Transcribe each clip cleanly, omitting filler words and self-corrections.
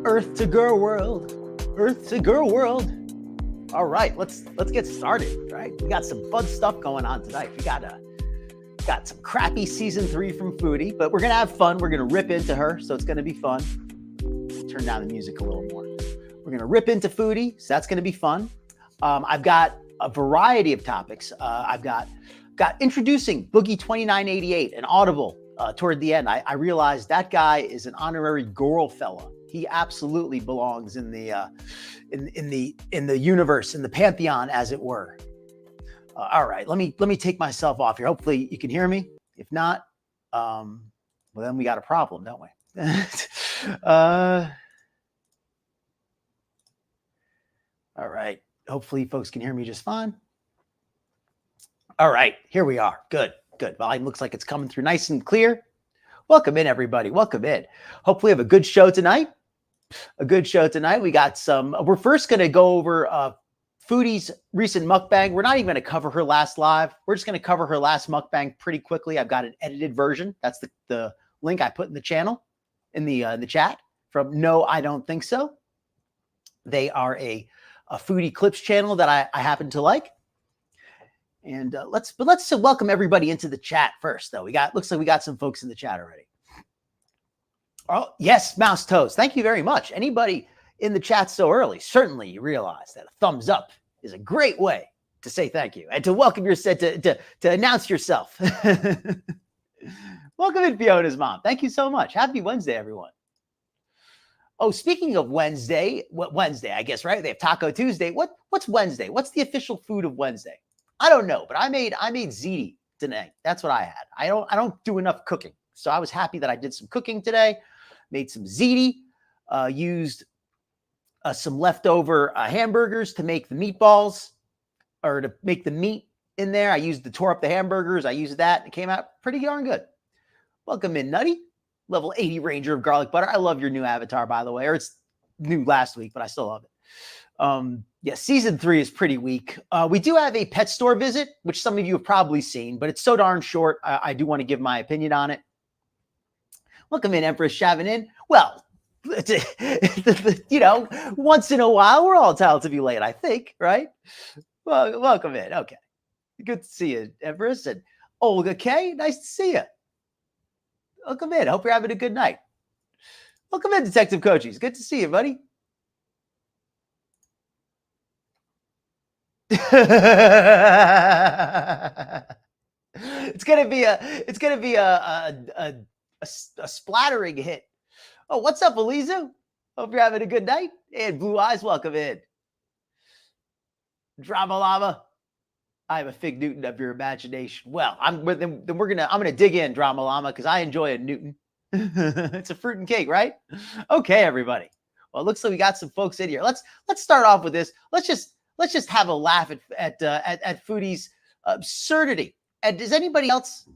Earth to girl world, Earth to girl world. All right, let's get started. Right, we got some fun stuff going on tonight. We got some crappy season 3 from Foodie, but we're gonna have fun. We're gonna rip into her, so it's gonna be fun. Turn down the music a little more. We're gonna rip into Foodie, so that's gonna be fun. I've got a variety of topics. I've got introducing Boogie2988, an Audible. Toward the end, I realized that guy is an honorary girl fella. He absolutely belongs in the universe, in the pantheon, as it were. All right, let me take myself off here. Hopefully you can hear me. If not, well, then we got a problem, don't we? All right. Hopefully folks can hear me just fine. All right, here we are. Good. Volume looks like it's coming through nice and clear. Welcome in, everybody. Welcome in. Hopefully we have a good show tonight. We got some. We're first going to go over Foodie's recent mukbang. We're not even going to cover her last live. We're just going to cover her last mukbang pretty quickly. I've got an edited version. That's the link I put in the channel, in the chat from No, I Don't Think So. They are a Foodie Clips channel that I happen to like. And let's welcome everybody into the chat first, though. Looks like we got some folks in the chat already. Oh, yes, Mouse Toes. Thank you very much. Anybody in the chat so early, certainly you realize that a thumbs up is a great way to say thank you and to welcome to announce yourself. Welcome in, Fiona's mom. Thank you so much. Happy Wednesday, everyone. Oh, speaking of Wednesday, Wednesday, I guess, right? They have Taco Tuesday. What's Wednesday? What's the official food of Wednesday? I don't know, but I made ziti today. That's what I had. I don't do enough cooking. So I was happy that I did some cooking today. Made some ziti, used some leftover hamburgers to make the meatballs, or to make the meat in there. I tore up the hamburgers. I used that. It came out pretty darn good. Welcome in, Nutty. Level 80 Ranger of garlic butter. I love your new avatar, by the way. Or it's new last week, but I still love it. Yeah, season 3 is pretty weak. We do have a pet store visit, which some of you have probably seen, but it's so darn short. I do want to give my opinion on it. Welcome in, Empress Chavinin. Well, once in a while, we're all entitled to be late, I think, right? Well, welcome in. Okay. Good to see you, Empress. And Olga K, nice to see you. Welcome in. Hope you're having a good night. Welcome in, Detective Coaches. Good to see you, buddy. It's gonna be a splattering hit. Oh, what's up, Elisa? Hope you're having a good night. And Blue Eyes, welcome in. Drama Llama, I'm a Fig Newton of your imagination. Well, I'm gonna dig in, Drama Llama, because I enjoy a Newton. It's a fruit and cake, right? Okay, everybody. Well, it looks like we got some folks in here. Let's start off with this. Let's just have a laugh at Foodie's absurdity. And does anybody else?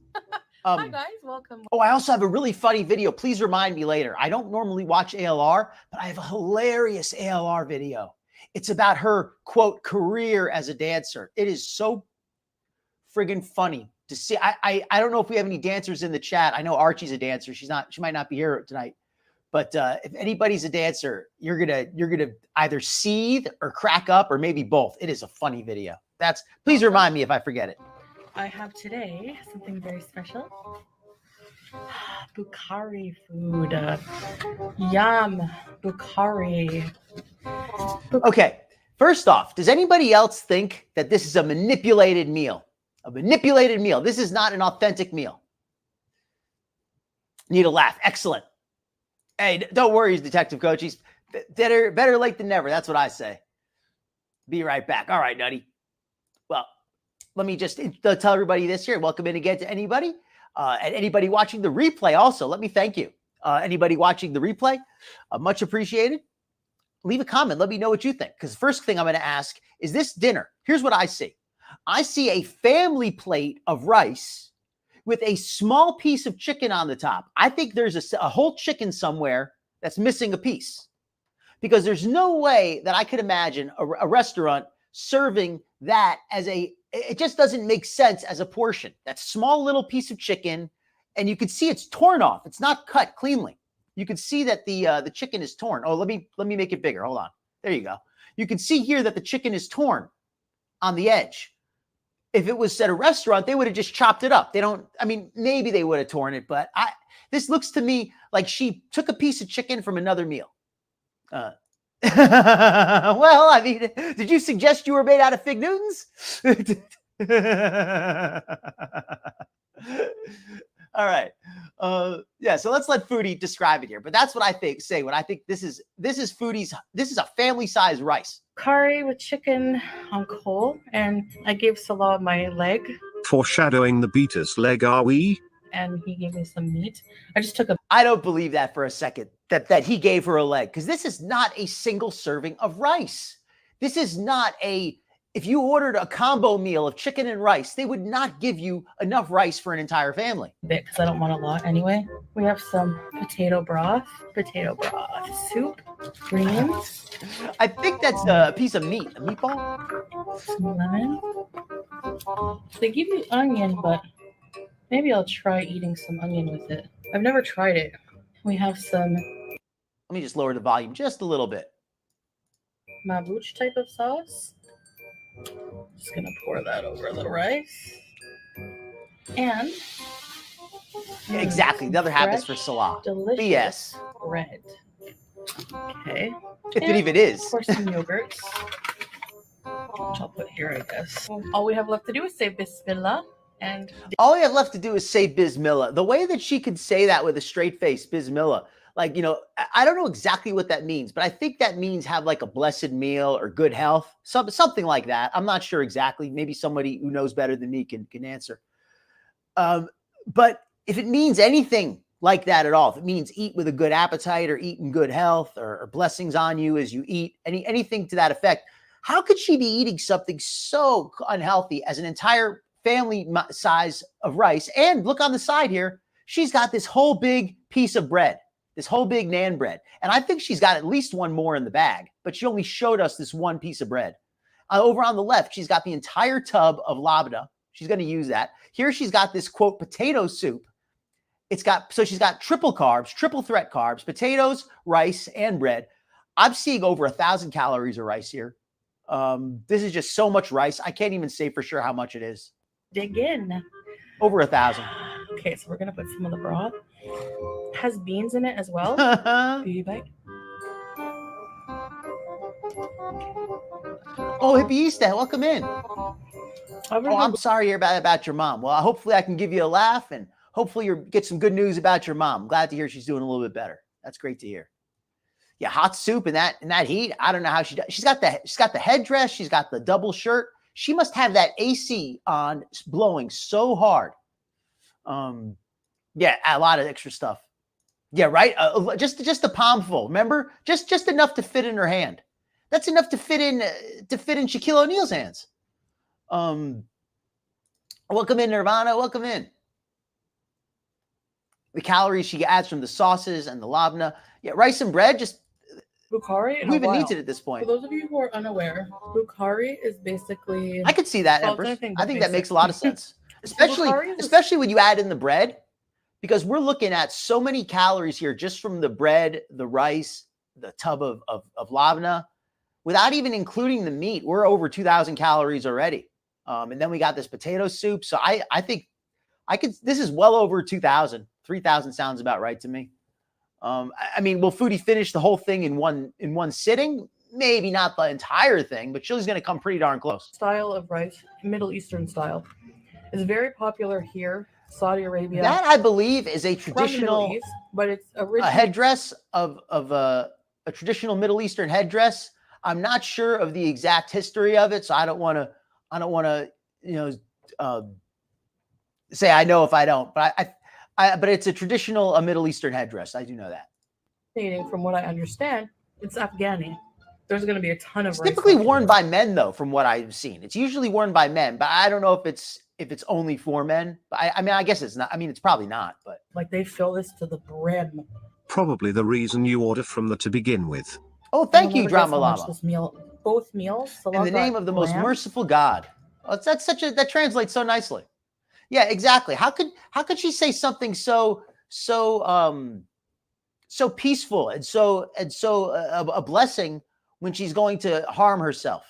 Hi guys, welcome. Oh, I also have a really funny video. Please remind me later. I don't normally watch ALR, but I have a hilarious ALR video. It's about her, quote, career as a dancer. It is so friggin' funny to see. I don't know if we have any dancers in the chat. I know Archie's a dancer. She might not be here tonight. But if anybody's a dancer, you're gonna either seethe or crack up or maybe both. It is a funny video. Please remind me if I forget it. I have today something very special. Bukhari food. Yum. Bukhari. Okay. First off, does anybody else think that this is a manipulated meal? A manipulated meal. This is not an authentic meal. Need a laugh. Excellent. Hey, don't worry, Detective Coaches. Better late than never. That's what I say. Be right back. All right, Nutty. Well, let me just tell everybody this here. Welcome in again to anybody. And anybody watching the replay also, let me thank you. Anybody watching the replay, much appreciated. Leave a comment. Let me know what you think. Because the first thing I'm going to ask is this dinner. Here's what I see. I see a family plate of rice with a small piece of chicken on the top. I think there's a whole chicken somewhere that's missing a piece. Because there's no way that I could imagine a restaurant serving that as it just doesn't make sense as a portion. That small little piece of chicken, and you can see it's torn off. It's not cut cleanly. you can see that the chicken is torn. Oh, let me make it bigger. Hold on. There you go. You can see here that the chicken is torn on the edge. If it was at a restaurant, they would have just chopped it up. They don't, I mean, maybe they would have torn it, but this looks to me like she took a piece of chicken from another meal. Well, I mean, did you suggest you were made out of Fig Newtons? All right. Yeah, so let's let Foodie describe it here. But that's what I say when I think this is Foodie's, this is a family size rice. Curry with chicken on coal, and I gave Salah my leg. Foreshadowing the beater's leg, are we? And he gave me some meat. I just took a... I don't believe that for a second, that he gave her a leg, because this is not a single serving of rice. This is not a... If you ordered a combo meal of chicken and rice, they would not give you enough rice for an entire family. Because I don't want a lot anyway. We have some potato broth, soup, greens. I think that's a piece of meat, a meatball. Some lemon. They give you onion, but maybe I'll try eating some onion with it. I've never tried it. We have some... Let me just lower the volume just a little bit. Mabouche type of sauce. Just gonna pour that over the rice. And exactly, the other half is for Salah. Delicious BS. bread. Okay. If it even is. Of course, some yogurt, which I'll put here, I guess. All we have left to do is say Bismillah. And all we have left to do is say Bismillah. The way that she could say that with a straight face, Bismillah, like, you know, I don't know exactly what that means, but I think that means have like a blessed meal or good health, something like that. I'm not sure exactly. Maybe somebody who knows better than me can answer. But if it means anything like that at all, if it means eat with a good appetite or eat in good health or blessings on you as you eat, anything to that effect, how could she be eating something so unhealthy as an entire family size of rice? And look on the side here, she's got this whole big piece of bread. This whole big naan bread. And I think she's got at least one more in the bag, but she only showed us this one piece of bread. Over on the left, she's got the entire tub of labna. She's going to use that. Here she's got this, quote, potato soup. So she's got triple carbs, triple threat carbs, potatoes, rice, and bread. I'm seeing over 1,000 calories of rice here. This is just so much rice. I can't even say for sure how much it is. Dig in. Over 1,000. Okay, so we're going to put some of the broth. It has beans in it as well. Beauty bite. Oh, Hippie Easter, welcome in. Oh, I'm sorry about your mom. Well, hopefully I can give you a laugh, and hopefully you get some good news about your mom. I'm glad to hear she's doing a little bit better. That's great to hear. Yeah, hot soup in that heat. I don't know how she does. She's got the headdress. She's got the double shirt. She must have that AC on blowing so hard. Yeah, a lot of extra stuff. Yeah, right. Just a palm full. Remember, just enough to fit in her hand. That's enough to fit in Shaquille O'Neal's hands. Welcome in, Nirvana. Welcome in. The calories she adds from the sauces and the labna. Yeah, rice and bread. Just bukhari. Who even needs it at this point? For those of you who are unaware, bukhari is basically... I could see that, Empress. I think that makes a lot of sense. Especially when you add in the bread, because we're looking at so many calories here just from the bread, the rice, the tub of labna, without even including the meat. We're over 2,000 calories already. And then we got this potato soup. So I think this is well over 2,000. 3,000 sounds about right to me. I mean, will Foodie finish the whole thing in one sitting? Maybe not the entire thing, but she's going to come pretty darn close. Style of rice, Middle Eastern style, is very popular here, Saudi Arabia. That, I believe, is a traditional, East, but it's originally a headdress of a traditional Middle Eastern headdress. I'm not sure of the exact history of it, so I don't want to, say I know if I don't. But but it's a traditional Middle Eastern headdress. I do know that. From what I understand, it's Afghani. There's going to be a ton of. It's typically worn by men, though, from what I've seen. It's usually worn by men, but I don't know if it's only for men. But I mean, I guess it's not. I mean, it's probably not. But like they fill this to the brim. Probably the reason you order from the to begin with. Oh, thank you, Drama Llama. Both meals. In the name of the most merciful God. Oh, that translates so nicely. Yeah, exactly. How could she say something so so peaceful and so a blessing when she's going to harm herself.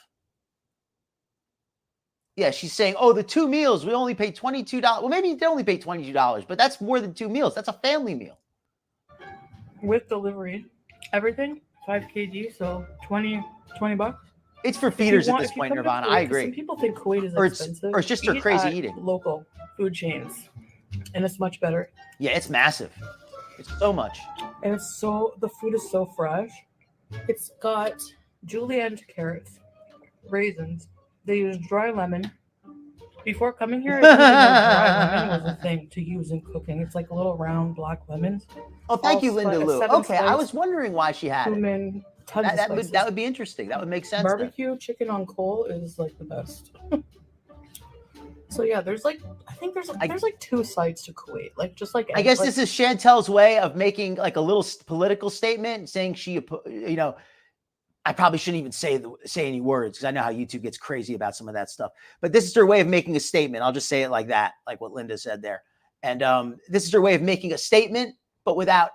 Yeah, she's saying, oh, the 2 meals, we only pay $22. Well, maybe they only pay $22, but that's more than 2 meals. That's a family meal. With delivery, everything, 5 kg, so 20 bucks. It's for feeders at this point, Nirvana. I agree. Some people think Kuwait is expensive. Or it's just her crazy eating. Local food chains, and it's much better. Yeah, it's massive. It's so much. And the food is so fresh. It's got julienne carrots, raisins. They use dry lemon. Before coming here, I didn't even know dry lemon was a thing to use in cooking. It's like little round black lemons. Oh, thank you, Linda Lou. Okay, I was wondering why she had cumin, it. That would be interesting. That would make sense. Barbecue chicken on coal is like the best. So yeah, there's like there's 2 sides to Kuwait. Like just like I guess this is Chantel's way of making like a little political statement, saying she, you know, I probably shouldn't even say any words because I know how YouTube gets crazy about some of that stuff. But this is her way of making a statement. I'll just say it like that, like what Linda said there. And this is her way of making a statement, but without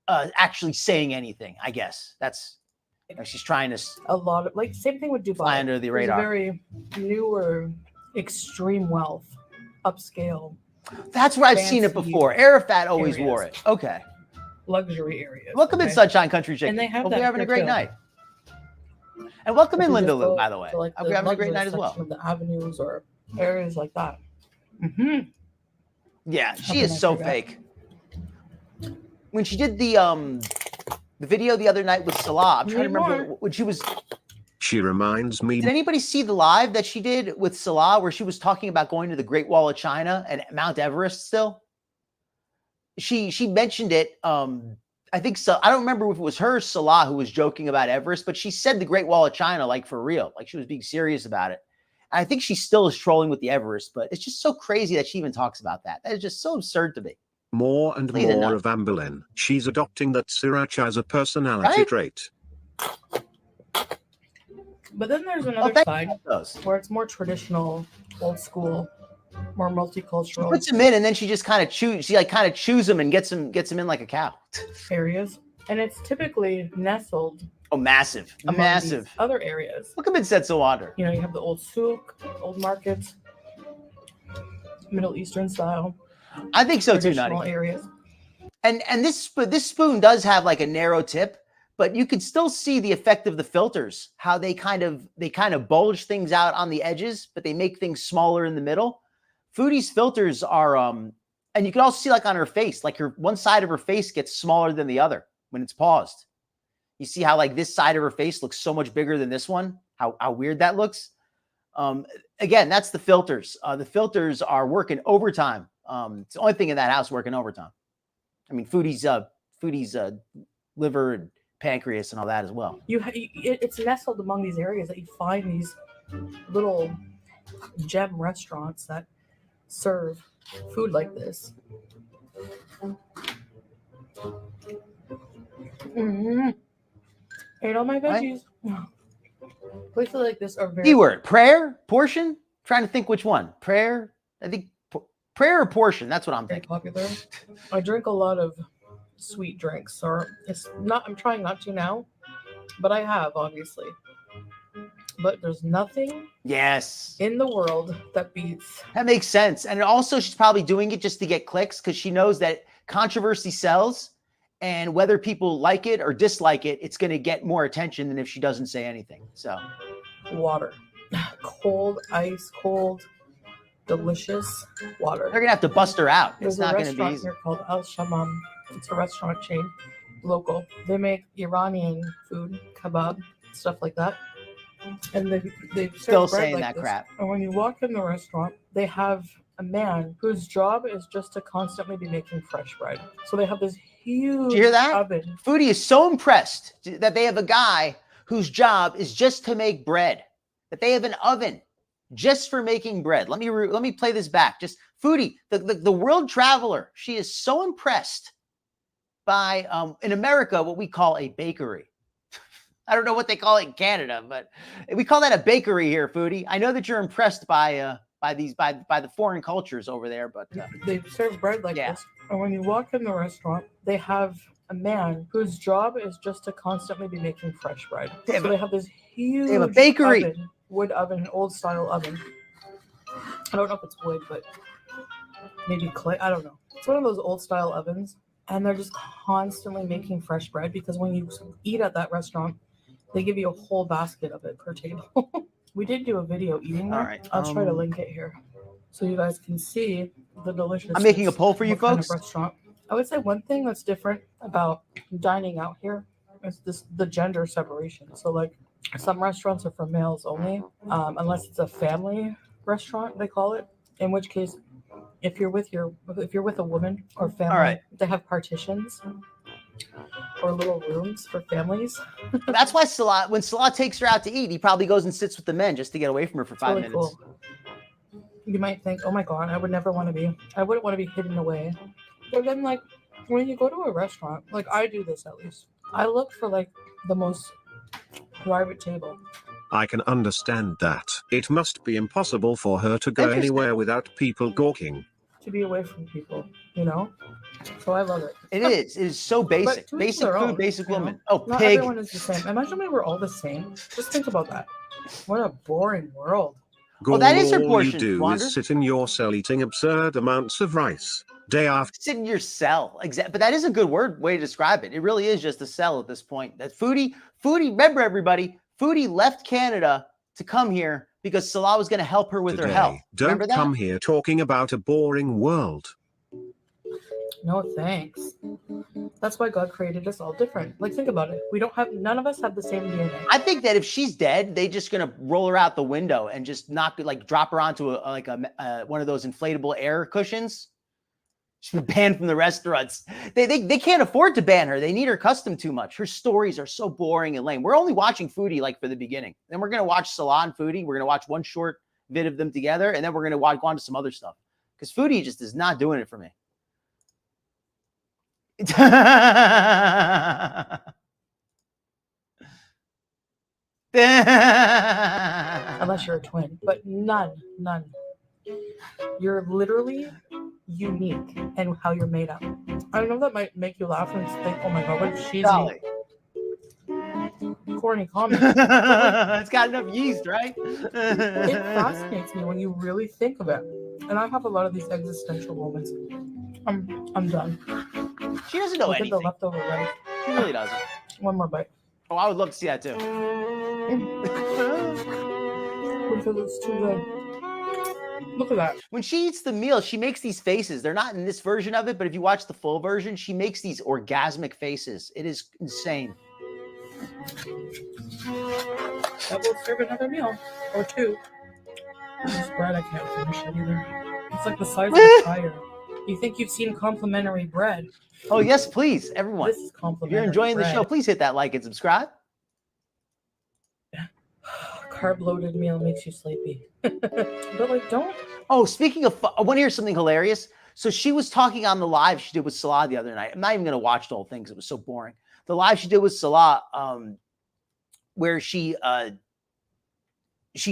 actually saying anything. I guess that's she's trying to a lot of like same thing with Dubai. Fly under the radar. Very newer, extreme wealth, upscale. That's where I've seen it before. Arafat always wore it. Okay. Luxury areas. Welcome in Sunshine Country Chicken. And they have Hope you're having a great night. And welcome in Linda Lou, by the way. Like Hope you're having a great night as well. Of the avenues or areas like that. Yeah, she is so fake. When she did the video the other night with Salah, I'm trying to remember when she was. She reminds me. Did anybody see the live that she did with Salah where she was talking about going to the Great Wall of China and Mount Everest still? She mentioned it. I think so. I don't remember if it was her, Salah, who was joking about Everest, but she said the Great Wall of China, like for real, like she was being serious about it. And I think she still is trolling with the Everest, but it's just so crazy that she even talks about that. That is just so absurd to me. More and more of Amberlynn. She's adopting that Sriracha as a personality trait. But then there's another side where it's more traditional, old school, more multicultural. She puts them in, and then she just kind of chews. She like kind of chews them and gets them in like a cow. Areas, and it's typically nestled. Oh, massive! Massive. Other areas. Look at Sets of Water. You know, you have the old souk, old markets, Middle Eastern style. I think so too, Nutty. Areas. And this spoon does have like a narrow tip, but you can still see the effect of the filters. How they kind of bulge things out on the edges, but they make things smaller in the middle. Foodie's filters are, and you can also see like on her face, like her one side of her face gets smaller than the other when it's paused. You see how like this side of her face looks so much bigger than this one. How weird that looks. Again, that's the filters. The filters are working overtime. It's the only thing in that house working overtime. I mean, Foodie's liver and pancreas and all that as well. It's nestled among these areas that you find these little gem restaurants that serve food like this. Ate all my veggies. Right. Places like this are very. Keyword: prayer, portion. Trying to think which one. Prayer. I think prayer or portion. That's what I'm thinking. Popular. I drink a lot of sweet drinks, or it's not. I'm trying not to now, but I have obviously. But there's nothing in the world that beats. That makes sense. And also she's probably doing it just to get clicks because she knows that controversy sells, and whether people like it or dislike it, it's going to get more attention than if she doesn't say anything. So water, cold, ice cold, delicious water. They're going to have to bust her out. There's it's not going to be easy. There's a restaurant here called Al Shamam. It's a restaurant chain, local. They make Iranian food, kebab, stuff like that. And they still saying that crap. And when you walk in the restaurant, they have a man whose job is just to constantly be making fresh bread. So they have this huge Did you hear that? oven. Foodie is so impressed that they have a guy whose job is just to make bread. That they have an oven just for making bread. Let me play this back. Just Foodie, the world traveler. She is so impressed by in America what we call a bakery. I don't know what they call it in Canada, but we call that a bakery here, Foodie. I know that you're impressed by the foreign cultures over there, but they serve bread like this. And when you walk in the restaurant, they have a man whose job is just to constantly be making fresh bread. They They have this huge have a bakery. oven, wood oven, old style oven. I don't know if it's wood, but maybe clay. I don't know. It's one of those old style ovens. And they're just constantly making fresh bread because when you eat at that restaurant, they give you a whole basket of it per table. We did do a video eating there. All right, I'll try to link it here so you guys can see the delicious. I'm making a poll for you what kind of folks. restaurant. I would say one thing that's different about dining out here is the gender separation. So like some restaurants are for males only, unless it's a family restaurant, they call it. In which case, if you're with a woman or family, right. they have partitions or little rooms for families. That's why Salah, when Salah takes her out to eat, he probably goes and sits with the men just to get away from her for 5 minutes. Cool. You might think, oh my God, I wouldn't want to be hidden away. But then like when you go to a restaurant, like I do this at least, I look for like the most private table. I can understand that. It must be impossible for her to go anywhere without people gawking. To be away from people, you know? So I love it. It is. It is so basic. Basic food, own, basic woman. Know? Oh, Not pig. everyone is the same. Imagine we were all the same. Just think about that. What a boring world. Well, that is her All portion, you do Wander. is sit in your cell eating absurd amounts of rice. Day after. Sit in your cell. Exactly. But that is a good way to describe it. It really is just a cell at this point. That Foodie, remember everybody, Foodie left Canada to come here because Salah was going to help her with her health. Don't come here talking about a boring world. No thanks. That's why God created us all different. Like think about it. None of us have the same DNA. I think that if she's dead, they're just gonna roll her out the window and just drop her onto one of those inflatable air cushions. She's been banned from the restaurants. They can't afford to ban her. They need her custom too much. Her stories are so boring and lame. We're only watching Foodie like for the beginning. Then we're gonna watch Salah and Foodie. We're gonna watch one short vid of them together, and then we're gonna go on to some other stuff. Because Foodie just is not doing it for me. Unless you're a twin, but none. You're literally unique in how you're made up. I know that might make you laugh and think, oh my God, what cheesy, corny comment. It's got enough yeast, right? It fascinates me when you really think of it. And I have a lot of these existential moments. I'm done. She doesn't know anything. The leftover rice. She really doesn't. One more bite. Oh, I would love to see that too. Because it's too good. Look at that. When she eats the meal, she makes these faces. They're not in this version of it, but if you watch the full version, she makes these orgasmic faces. It is insane. That will serve another meal or two. This bread, I can't finish it either. It's like the size of a tire. You think you've seen complimentary bread? Oh yes, please, everyone. This is complimentary. If you're enjoying bread. the show, please hit that like and subscribe. Carb-loaded meal makes you sleepy. But like, don't. Oh, speaking of, I want to hear something hilarious. So she was talking on the live she did with Salah the other night. I'm not even going to watch the whole thing because it was so boring. The live she did with Salah, where she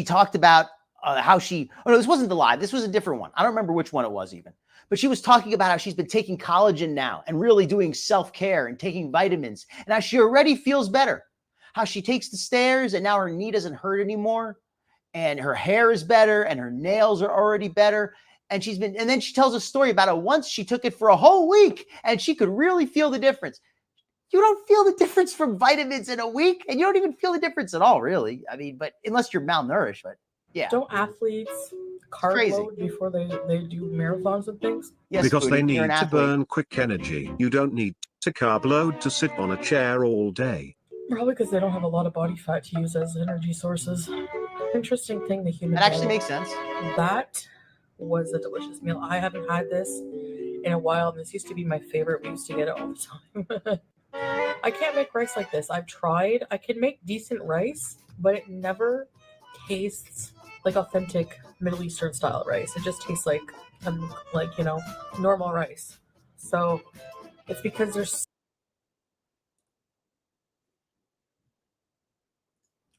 talked about how she. Oh no, this wasn't the live. This was a different one. I don't remember which one it was even. But she was talking about how she's been taking collagen now and really doing self-care and taking vitamins, and how she already feels better. How she takes the stairs and now her knee doesn't hurt anymore, and her hair is better and her nails are already better. And then she tells a story about how once she took it for a whole week and she could really feel the difference. You don't feel the difference from vitamins in a week, and you don't even feel the difference at all, really. I mean, but unless you're malnourished, but yeah. Don't athletes carb load before they do marathons and things? Yes, because they need to burn quick energy. You don't need to carb load to sit on a chair all day. Probably because they don't have a lot of body fat to use as energy sources. Interesting thing, the human. That actually makes sense. That was a delicious meal. I haven't had this in a while, and this used to be my favorite. We used to get it all the time. I can't make rice like this. I've tried. I can make decent rice, but it never tastes like authentic Middle Eastern style rice. It just tastes like normal rice. So it's because there's.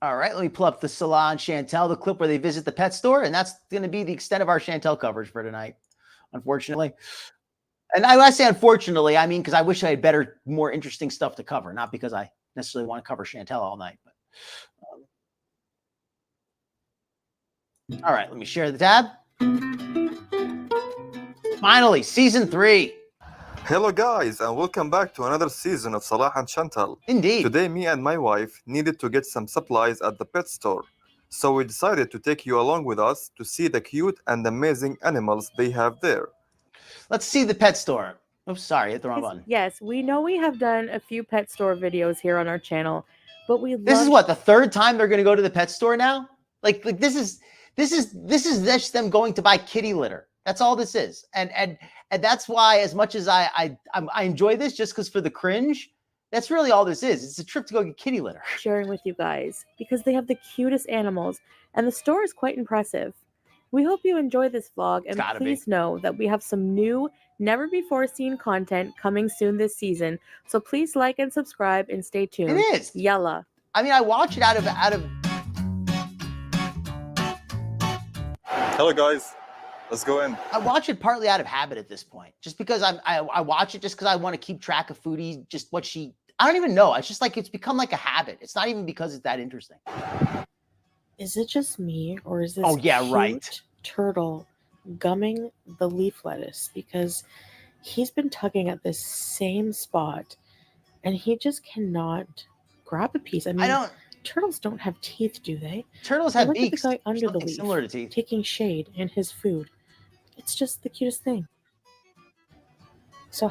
All right, let me pull up the Salah and Chantel, the clip where they visit the pet store, and that's going to be the extent of our Chantel coverage for tonight, unfortunately. And I say unfortunately, I mean because I wish I had better, more interesting stuff to cover, not because I necessarily want to cover Chantel all night. But all right, let me share the tab. Finally, season 3. Hello guys, and welcome back to another season of Salah and Chantal. Indeed. Today me and my wife needed to get some supplies at the pet store. So we decided to take you along with us to see the cute and amazing animals they have there. Let's see the pet store. Oops, sorry, hit the wrong button. Yes, we know we have done a few pet store videos here on our channel, but This is what, the third time they're going to go to the pet store now? Like this is just them going to buy kitty litter. That's all this is. And that's why, as much as I enjoy this just because for the cringe, that's really all this is. It's a trip to go get kitty litter. sharing with you guys because they have the cutest animals and the store is quite impressive. We hope you enjoy this vlog, and please know that we have some new, never before seen content coming soon this season. So please like and subscribe and stay tuned. It is. Yalla. I mean, I watch it out of. Hello guys, let's go in. I watch it partly out of habit at this point, just because I watch it just because I want to keep track of Foodie, just what she. I don't even know. It's just like it's become like a habit. It's not even because it's that interesting. Is it just me, or is this right turtle gumming the leaf lettuce? Because he's been tugging at this same spot and he just cannot grab a piece. I mean, turtles don't have teeth, do they? Turtles have beaks. Look at the guy under the leaf, similar to teeth, taking shade in his food. It's just the cutest thing. So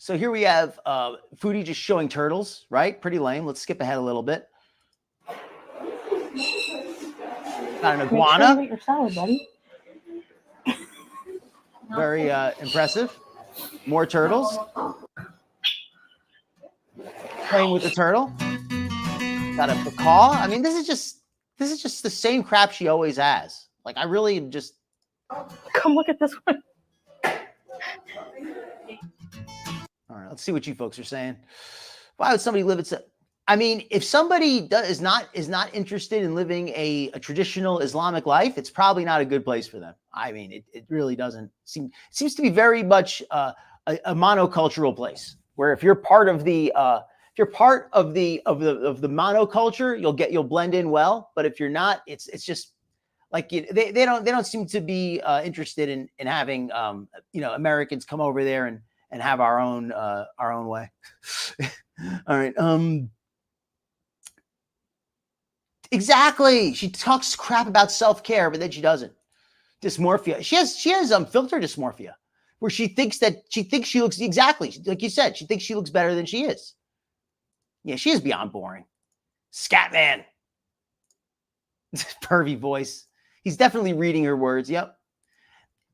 here we have Foodie just showing turtles, right? Pretty lame. Let's skip ahead a little bit. Got an iguana. Make sure you eat your salad, buddy. Very impressive. More turtles. Playing with the turtle. Got a macaw. I mean, this is just the same crap she always has. Like, I really just come look at this one. All right, let's see what you folks are saying. Why would somebody live it? I mean, if somebody is not interested in living a traditional Islamic life, it's probably not a good place for them. I mean, it really doesn't seem. It seems to be very much a monocultural place where if you're part of the monoculture, you'll blend in well. But if you're not, it's just like they don't seem to be interested in having Americans come over there and have our own way. All right. Exactly. She talks crap about self-care, but then she doesn't. Dysmorphia. She has filter dysmorphia, where she thinks she looks exactly like you said. She thinks she looks better than she is. Yeah, she is beyond boring. Scatman. Pervy voice. He's definitely reading her words. Yep.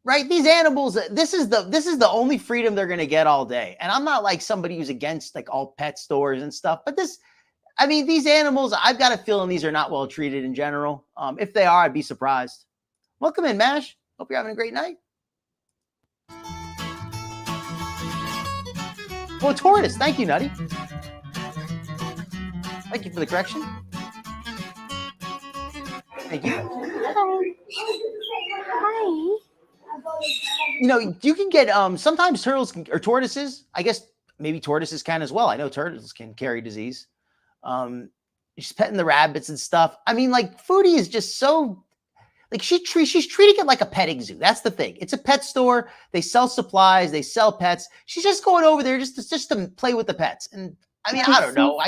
Right. These animals, this is the only freedom they're going to get all day. And I'm not like somebody who's against like all pet stores and stuff, but these animals, I've got a feeling these are not well treated in general. If they are, I'd be surprised. Welcome in, Mash. Hope you're having a great night. Oh, tortoise. Thank you, Nutty. Thank you for the correction. Thank you. Hi. You can get sometimes turtles or tortoises. I guess maybe tortoises can as well. I know turtles can carry disease. She's petting the rabbits and stuff. I mean, like Foodie is just so like she's treating it like a petting zoo. That's the thing. It's a pet store. They sell supplies. They sell pets. She's just going over there just to play with the pets. And I mean, I don't know.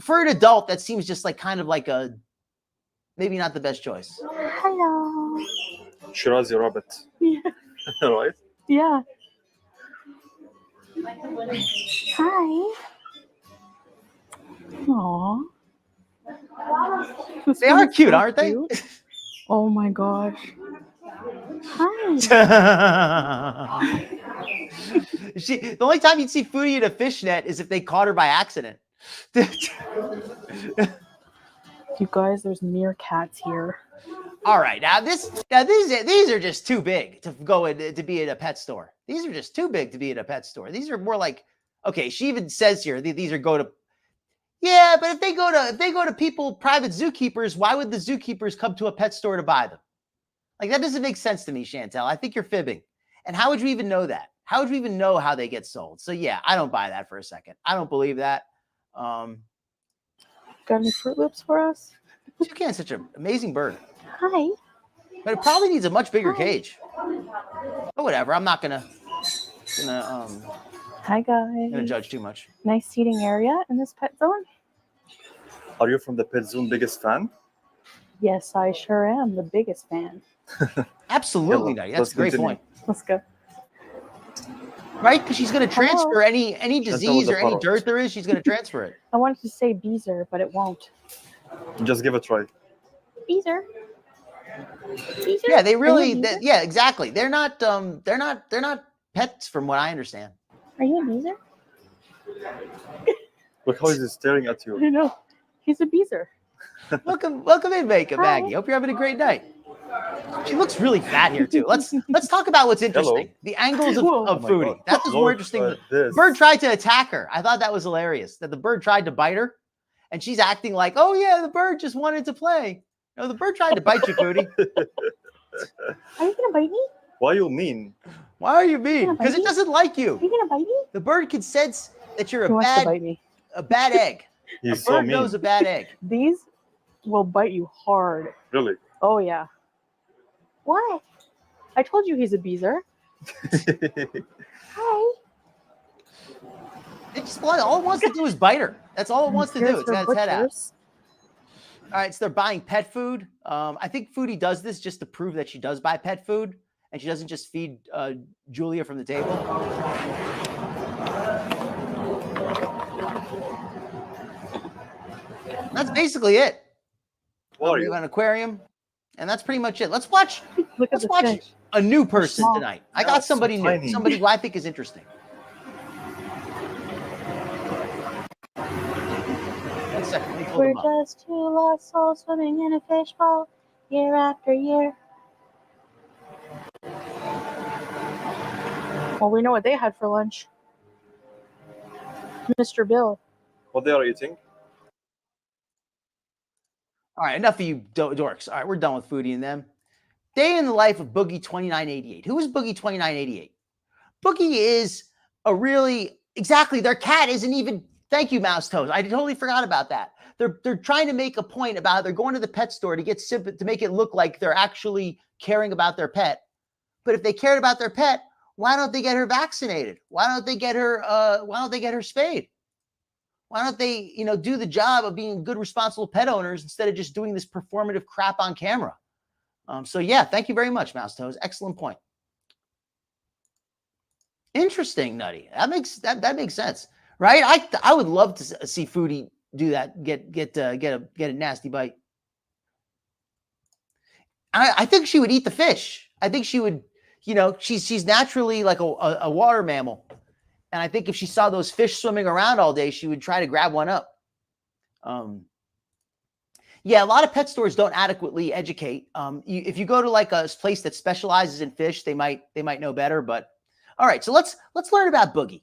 For an adult, that seems just like kind of like a maybe not the best choice. Hello. Shirazi rabbit. Yeah. Right? Yeah. Hi. Aww. They are cute, aren't they? Oh my gosh. Hi. The only time you'd see Foodie in a fishnet is if they caught her by accident. You guys, there's meerkats here. All right, now these are just too big to go in to be at a pet store. These are just too big to be at a pet store. These are more like, okay, she even says here these are go to. Yeah, but if they go to people, private zookeepers, why would the zookeepers come to a pet store to buy them? Like that doesn't make sense to me, Chantel. I think you're fibbing. And how would you even know that? How would we even know how they get sold? So yeah, I don't buy that for a second. I don't believe that. Got any Fruit Loops for us? Toucan's such an amazing bird, Hi. but it probably needs a much bigger Hi. cage. But whatever, I'm not gonna Hi guys. judge too much. Nice seating area in this pet zone. Are you from the Pet Zone biggest fan? Yes, I sure am the biggest fan. Absolutely, Hello. Nutty. That's Let's a great continue. point. Let's go. Right? Because she's going to transfer any disease the or any parrot. dirt there is, she's going to transfer it. I wanted to say Beezer, but it won't. Just give it a try. Beezer. Beezer? Yeah, they Are really. you a Beezer? Yeah, exactly. They're not. They're not pets, from what I understand. Are you a Beezer? Look how he's staring at you. I know. He's a Beezer. Welcome in, Maggie. Hope you're having a great night. She looks really fat here too. Let's talk about what's interesting. Hello. The angles of Whoa. Oh my Foodie. God. That was more Look interesting. at this. The bird tried to attack her. I thought that was hilarious. That the bird tried to bite her, and she's acting like, "Oh yeah, the bird just wanted to play." No, the bird tried to bite you, Foodie. Are you gonna bite me? Why you mean? Why are you mean? gonna bite Because it me? doesn't like Are you. you gonna bite me? The bird can sense that you're Who a wants to bite bad me? egg. He's A so bird mean. knows a bad egg. These will bite you hard. Really? Oh yeah. What? I told you he's a Beezer. Hi. All it wants to do is bite her. That's all it wants to do. Here's It's her got its head out. butchers. All right, so they're buying pet food. I think Foodie does this just to prove that she does buy pet food and she doesn't just feed Julia from the table. That's basically it. Who are We you? have an aquarium, and that's pretty much it. Let's watch Look at Let's the watch fish. a new person small. tonight. I Yeah, got it's so somebody new, tiny. somebody who I think is interesting. 1 second, let me pull We're them up. just two lost souls swimming in a fishbowl year after year. Well, we know what they had for lunch. Mr. Bill. What they are eating? All right, enough of you dorks. All right, we're done with Foodie and them. Day in the life of Boogie2988. Who is Boogie2988? Boogie is a really, exactly, their cat isn't even, thank you, Mouse Toes. I totally forgot about that. They're trying to make a point about how they're going to the pet store to get to make it look like they're actually caring about their pet. But if they cared about their pet, why don't they get her vaccinated? Why don't they get her spayed? Why don't they, do the job of being good, responsible pet owners instead of just doing this performative crap on camera? So yeah, thank you very much, Mouse Toes. Excellent point. Interesting, Nutty. That makes sense, right? I would love to see Foodie do that. Get a nasty bite. I think she would eat the fish. I think she would. She's naturally like a water mammal. And I think if she saw those fish swimming around all day, she would try to grab one up. Yeah, a lot of pet stores don't adequately educate. If you go to like a place that specializes in fish, they might know better. But all right, so let's learn about Boogie.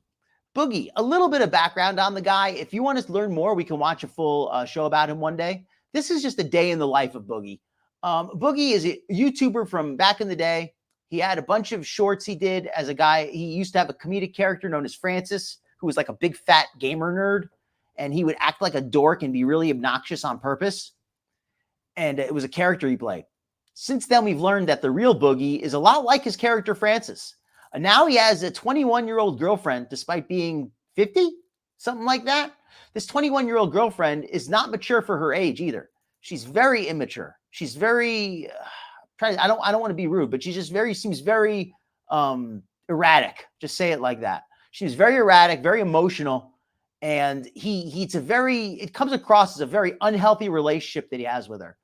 Boogie, a little bit of background on the guy. If you want to learn more, we can watch a full show about him one day. This is just a day in the life of Boogie. Boogie is a YouTuber from back in the day. He had a bunch of shorts he did as a guy. He used to have a comedic character known as Francis, who was like a big fat gamer nerd. And he would act like a dork and be really obnoxious on purpose. And it was a character he played. Since then, we've learned that the real Boogie is a lot like his character Francis. And now he has a 21-year-old girlfriend, despite being 50, something like that. This 21-year-old girlfriend is not mature for her age either. She's very immature. She's very... I don't want to be rude, but she just seems very erratic. Just say it like that. She's very erratic, very emotional, and it comes across as a very unhealthy relationship that he has with her.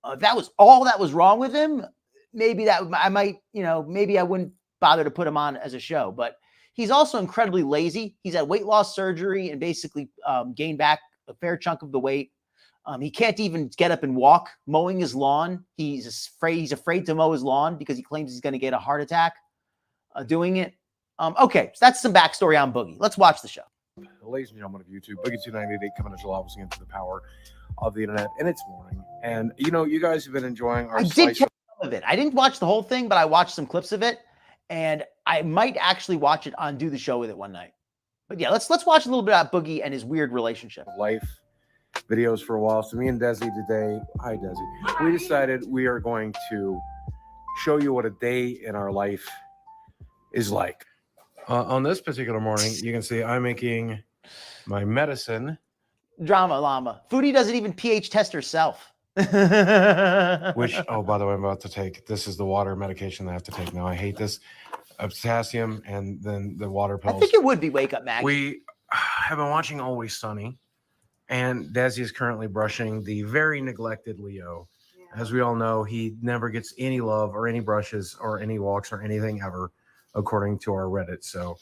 If that was all that was wrong with him, maybe maybe I wouldn't bother to put him on as a show. But he's also incredibly lazy. He's had weight loss surgery and basically gained back a fair chunk of the weight. He can't even get up and walk, mowing his lawn. He's afraid to mow his lawn because he claims he's going to get a heart attack doing it. Okay, so that's some backstory on Boogie. Let's watch the show. Ladies and gentlemen of YouTube, Boogie2988 coming to July into the power of the internet, and it's morning. And you guys have been enjoying our I did catch some of it. I didn't watch the whole thing, but I watched some clips of it. And I might actually watch it on Do the Show with it one night. But yeah, let's watch a little bit about Boogie and his weird relationship. Life videos for a while. So me and Desi today, hi Desi, we decided we are going to show you what a day in our life is like. On this particular morning, you can see I'm making my medicine. Drama llama. Foodie doesn't even pH test herself. Which, oh, by the way, I'm about to take. This is the water medication that I have to take now. I hate this. Potassium and then the water pills. I think it would be Wake Up Maggie. We have been watching Always Sunny, and Desi is currently brushing the very neglected Leo. Yeah. As we all know, he never gets any love or any brushes or any walks or anything ever, according to our Reddit. So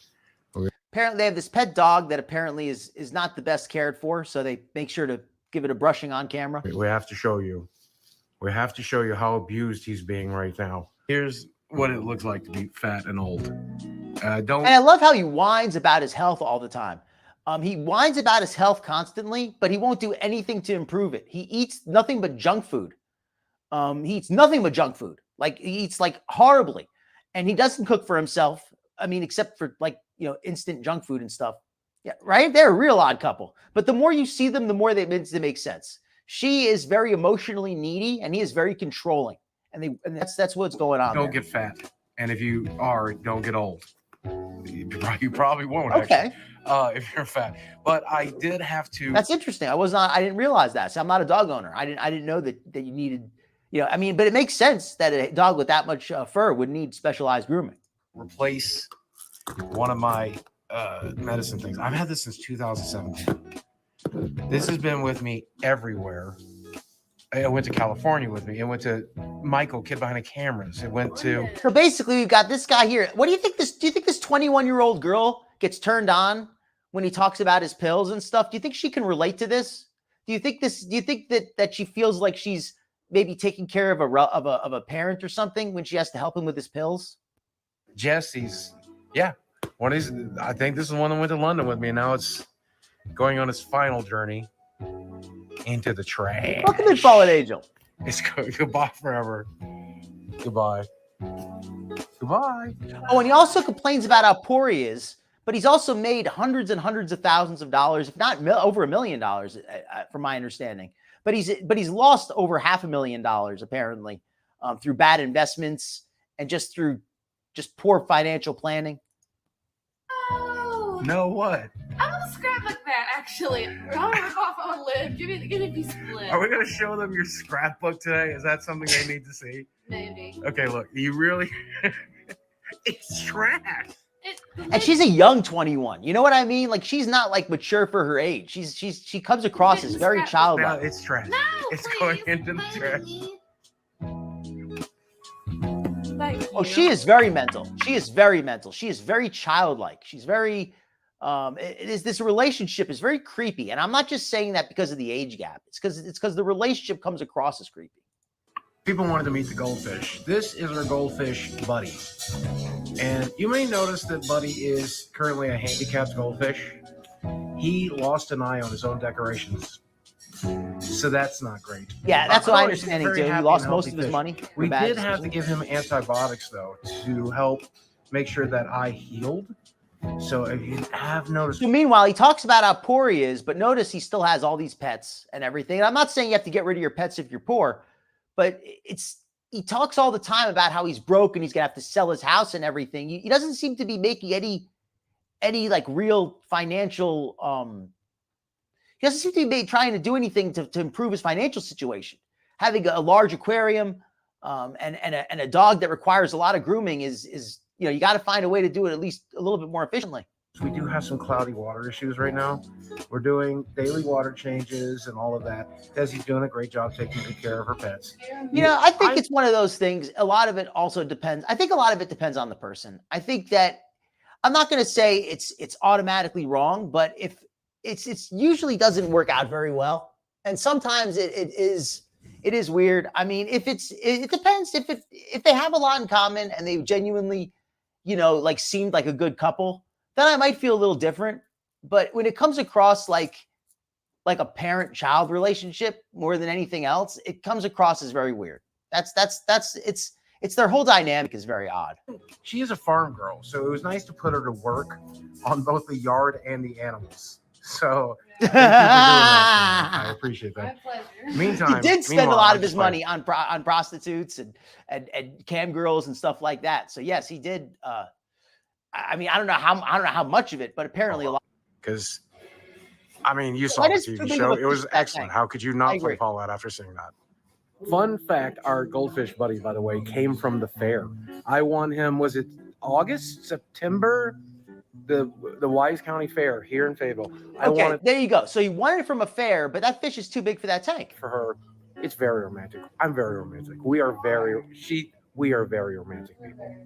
apparently they have this pet dog that apparently is not the best cared for, so they make sure to give it a brushing on camera. We have to show you. We have to show you how abused he's being right now. Here's what it looks like to be fat and old. And I love how he whines about his health all the time. He whines about his health constantly, but he won't do anything to improve it. He eats nothing but junk food. He eats nothing but junk food. Like he eats like horribly, and he doesn't cook for himself. I mean, except for like, instant junk food and stuff. Yeah, right. They're a real odd couple. But the more you see them, the more they make sense. She is very emotionally needy, and he is very controlling. And that's what's going on. Don't get fat, and if you are, don't get old. You probably won't. Okay. Actually, if you're fat, but I did have to. That's interesting. I didn't realize that. So I'm not a dog owner. I didn't know that you needed. But it makes sense that a dog with that much fur would need specialized grooming. Replace one of my medicine things. I've had this since 2017. This has been with me everywhere. It went to California with me. It went to Michael, kid behind the cameras. It went to. So basically, we've got this guy here. What do you think? Do you think this 21-year-old girl gets turned on when he talks about his pills and stuff? Do you think she can relate to this? Do you think that she feels like she's maybe taking care of a parent or something when she has to help him with his pills? Jesse's, yeah. I think this is one that went to London with me, and now it's going on its final journey into the trash. Welcome in, Fallen Angel. It's goodbye forever. Goodbye. Goodbye. Oh, and he also complains about how poor he is, but he's also made hundreds and hundreds of thousands of dollars, if not over $1 million, from my understanding. But he's lost over $500,000 apparently through bad investments and just through poor financial planning. Oh. No, what? I'm gonna scrapbook that actually. I'm gonna rip off on a lid. Give me a piece of lid. Are we gonna show them your scrapbook today? Is that something they need to see? Maybe. Okay, look, you really it's trash. And she's a young 21. You know what I mean? Like she's not like mature for her age. She comes across as very childlike. No, it's trash. No, it's please, going into the trash. Oh, she is very mental. She is very mental. She is very childlike. She's very this relationship is very creepy. And I'm not just saying that because of the age gap. It's because the relationship comes across as creepy. People wanted to meet the goldfish. This is our goldfish, Buddy. And you may notice that Buddy is currently a handicapped goldfish. He lost an eye on his own decorations. So that's not great. Yeah, that's what I'm understanding too. He lost most of his money. We did have to give him antibiotics though to help make sure that eye healed. So if you have noticed. So meanwhile, he talks about how poor he is, but notice he still has all these pets and everything. And I'm not saying you have to get rid of your pets if you're poor, but he talks all the time about how he's broke and he's gonna have to sell his house and everything. He doesn't seem to be making any like real financial he doesn't seem to be trying to do anything to improve his financial situation. Having a large aquarium and a dog that requires a lot of grooming is you got to find a way to do it at least a little bit more efficiently. We do have some cloudy water issues right now. We're doing daily water changes and all of that. Desi's doing a great job taking good care of her pets. I think it's one of those things. A lot of it also depends. I think a lot of it depends on the person. I think that I'm not going to say it's automatically wrong, but if it's usually doesn't work out very well. And sometimes it is weird. I mean, it depends if they have a lot in common and they genuinely, like seemed like a good couple, then I might feel a little different. But when it comes across like a parent-child relationship more than anything else, it comes across as very weird. It's It's their whole dynamic is very odd. She is a farm girl, so it was nice to put her to work on both the yard and the animals. So thank you for doing that. I appreciate My that. pleasure. Meantime, He did spend a meanwhile, lot I'm of his just like, money on prostitutes and cam girls and stuff like that. So yes, he did. I mean, I don't know how much of it, but apparently a lot. because I mean, you saw Why the does TV too big show. of a It was fish that excellent. tank? How could you I not agree. play Fallout after seeing that? Fun fact, our goldfish buddy, by the way, came from the fair. I won him, was it August, September? The Wise County Fair here in Fayetteville. I Okay, won it there you go. So you won it from a fair, but that fish is too big for that tank. for her. It's very romantic. I'm very romantic. We are very romantic people.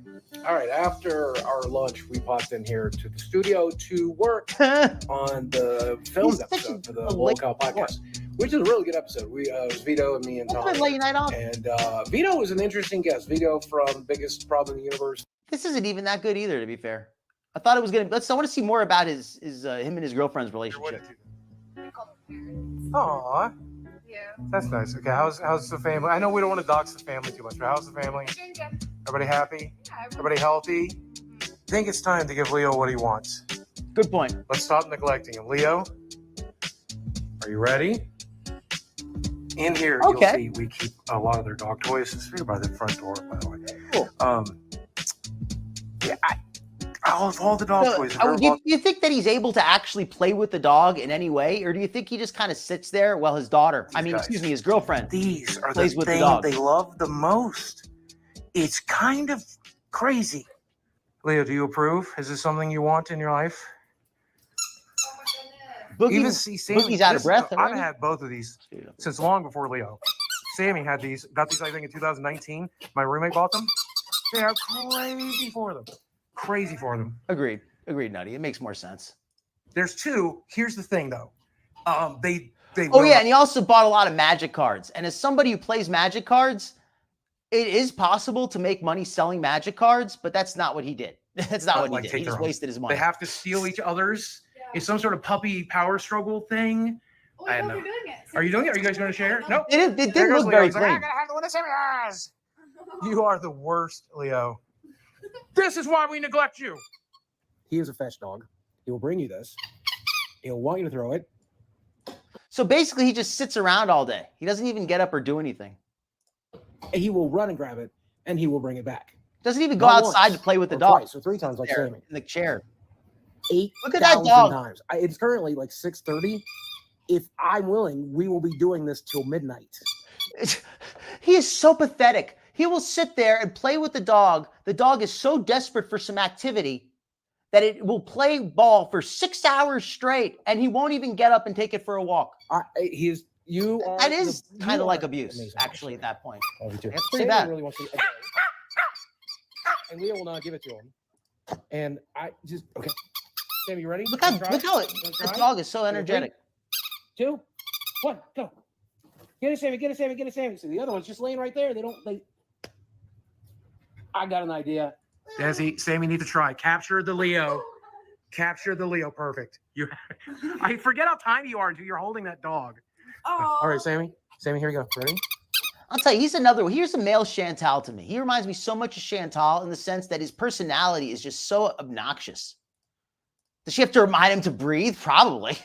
All right, after our lunch, we popped in here to the studio to work on the filmed He's episode for the a Local Podcast, which is a really good episode. It was Vito and me and That's Tom. my late night off. And Vito was an interesting guest. Vito from Biggest Problem in the Universe. This isn't even that good either, to be fair. I thought it was gonna. I want to see more about his him and his girlfriend's relationship. Aw, Yeah. that's nice. Okay, how's the family? I know we don't want to dox the family too much, but how's the family? Doing good. Everybody happy? Yeah, Everybody healthy? I think it's time to give Leo what he wants. Good point. Let's stop neglecting him. Leo, are you ready? In here, Okay. you'll see we keep a lot of their dog toys. It's right by the front door, by the way. Cool. Yeah, all the dog So, toys. do you think that he's able to actually play with the dog in any way, or do you think he just kind of sits there while his daughter, his girlfriend, These are plays the with the thing dog? they love the most. It's kind of crazy. Leo, do you approve? Is this something you want in your life? Oh my goodness. Even see Sammy. Boogie's out of breath I've already? had both of these since long before Leo. Sammy had these. Got these, I think, in 2019. My roommate bought them. They are crazy for them. Crazy for them. Agreed, Nutty. It makes more sense. There's two. Here's the thing, though. They. Oh will yeah, not- and he also bought a lot of Magic cards. And as somebody who plays Magic cards, it is possible to make money selling Magic cards, but that's not what he did. That's not what Like, he did. take He their just own. wasted his money. They have to steal each other's. Yeah. It's some sort of puppy power struggle thing. Oh, I I hope know. you're doing it. Are you doing it? Are you guys going to share? Nope. It There did goes look Leo. very He's like, clean. I gotta have the one that Sammy has. You are the worst, Leo. This is why we neglect you. He is a fetch dog. He will bring you this. He'll want you to throw it. So basically, he just sits around all day. He doesn't even get up or do anything. And he will run and grab it, and he will bring it back. Doesn't even go Not outside once to play with the or dog. twice or three times like There, Sammy. in the chair. 8,000 Look at that dog. times. It's currently like 6:30. If I'm willing, we will be doing this till midnight. He is so pathetic. He will sit there and play with the dog. The dog is so desperate for some activity that it will play ball for 6 hours straight, and he won't even get up and take it for a walk. That is kind of like abuse, actually, at that point. That's pretty bad. Really wants to, and Leo will not give it to him. And I just okay. Sam, you ready? Look how Wanna this try? dog is so energetic. 2, 1, go. Get it, Sammy. Get it, Sammy. Get it, Sammy. So the other one's just laying right there. I got an idea. Desi, Sammy, need to try. Capture the Leo. Capture the Leo. Perfect. I forget how tiny you are until you're holding that dog. Oh. All right, Sammy. Sammy, here we go. Ready? I'll tell you, he's another one. Here's a male Chantal to me. He reminds me so much of Chantal in the sense that his personality is just so obnoxious. Does she have to remind him to breathe? Probably.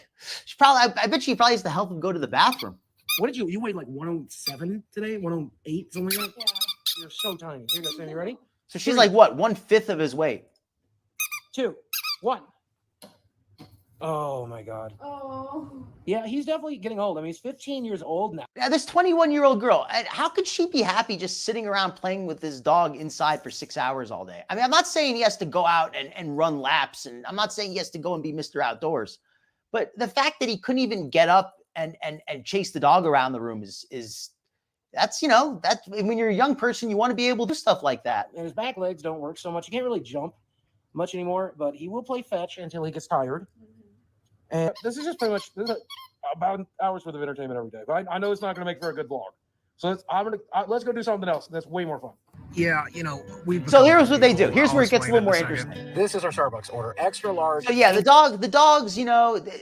I bet she probably has to help him go to the bathroom. What did you weighed like 107 today? 108, something like that? Yeah. You're so tiny. Here you go, Sammy. Ready? So she's like, what, 1/5 of his weight? 2, 1. Oh my God. Oh. Yeah, he's definitely getting old. I mean, he's 15 years old now. Yeah, this 21-year-old girl, how could she be happy just sitting around playing with this dog inside for 6 hours all day? I mean, I'm not saying he has to go out and run laps, and I'm not saying he has to go and be Mr. Outdoors, but the fact that he couldn't even get up and chase the dog around the room is that's, that's when you're a young person, you want to be able to do stuff like that. And his back legs don't work so much. He can't really jump much anymore, but he will play fetch until he gets tired. And this is just pretty much about an hour's worth of entertainment every day. But I know it's not going to make for a good vlog. So let's go do something else. That's way more fun. Yeah, So here's what they do. Here's where it gets a little more interesting. This is our Starbucks order, extra large. So yeah, the dogs,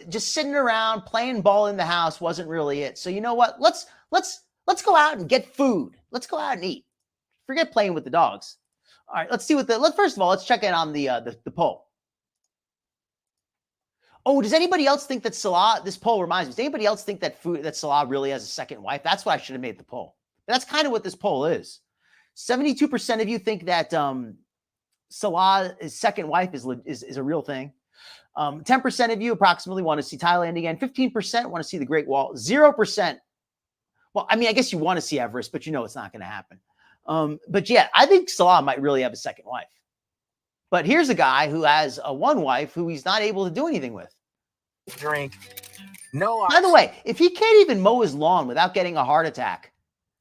just sitting around playing ball in the house wasn't really it. So you know what? Let's go out and get food. Let's go out and eat. Forget playing with the dogs. All right, let's see what first of all, let's check in on the poll. Oh, does anybody else think that Salah, this poll reminds me, does anybody else think that Salah really has a second wife? That's what I should have made the poll. That's kind of what this poll is. 72% of you think that Salah's second wife is a real thing. 10% of you approximately want to see Thailand again. 15% want to see the Great Wall. 0%. Well, I mean, I guess you want to see Everest, but you know it's not going to happen. But yeah, I think Salah might really have a second wife. But here's a guy who has one wife who he's not able to do anything with. Drink. No. By the way, if he can't even mow his lawn without getting a heart attack,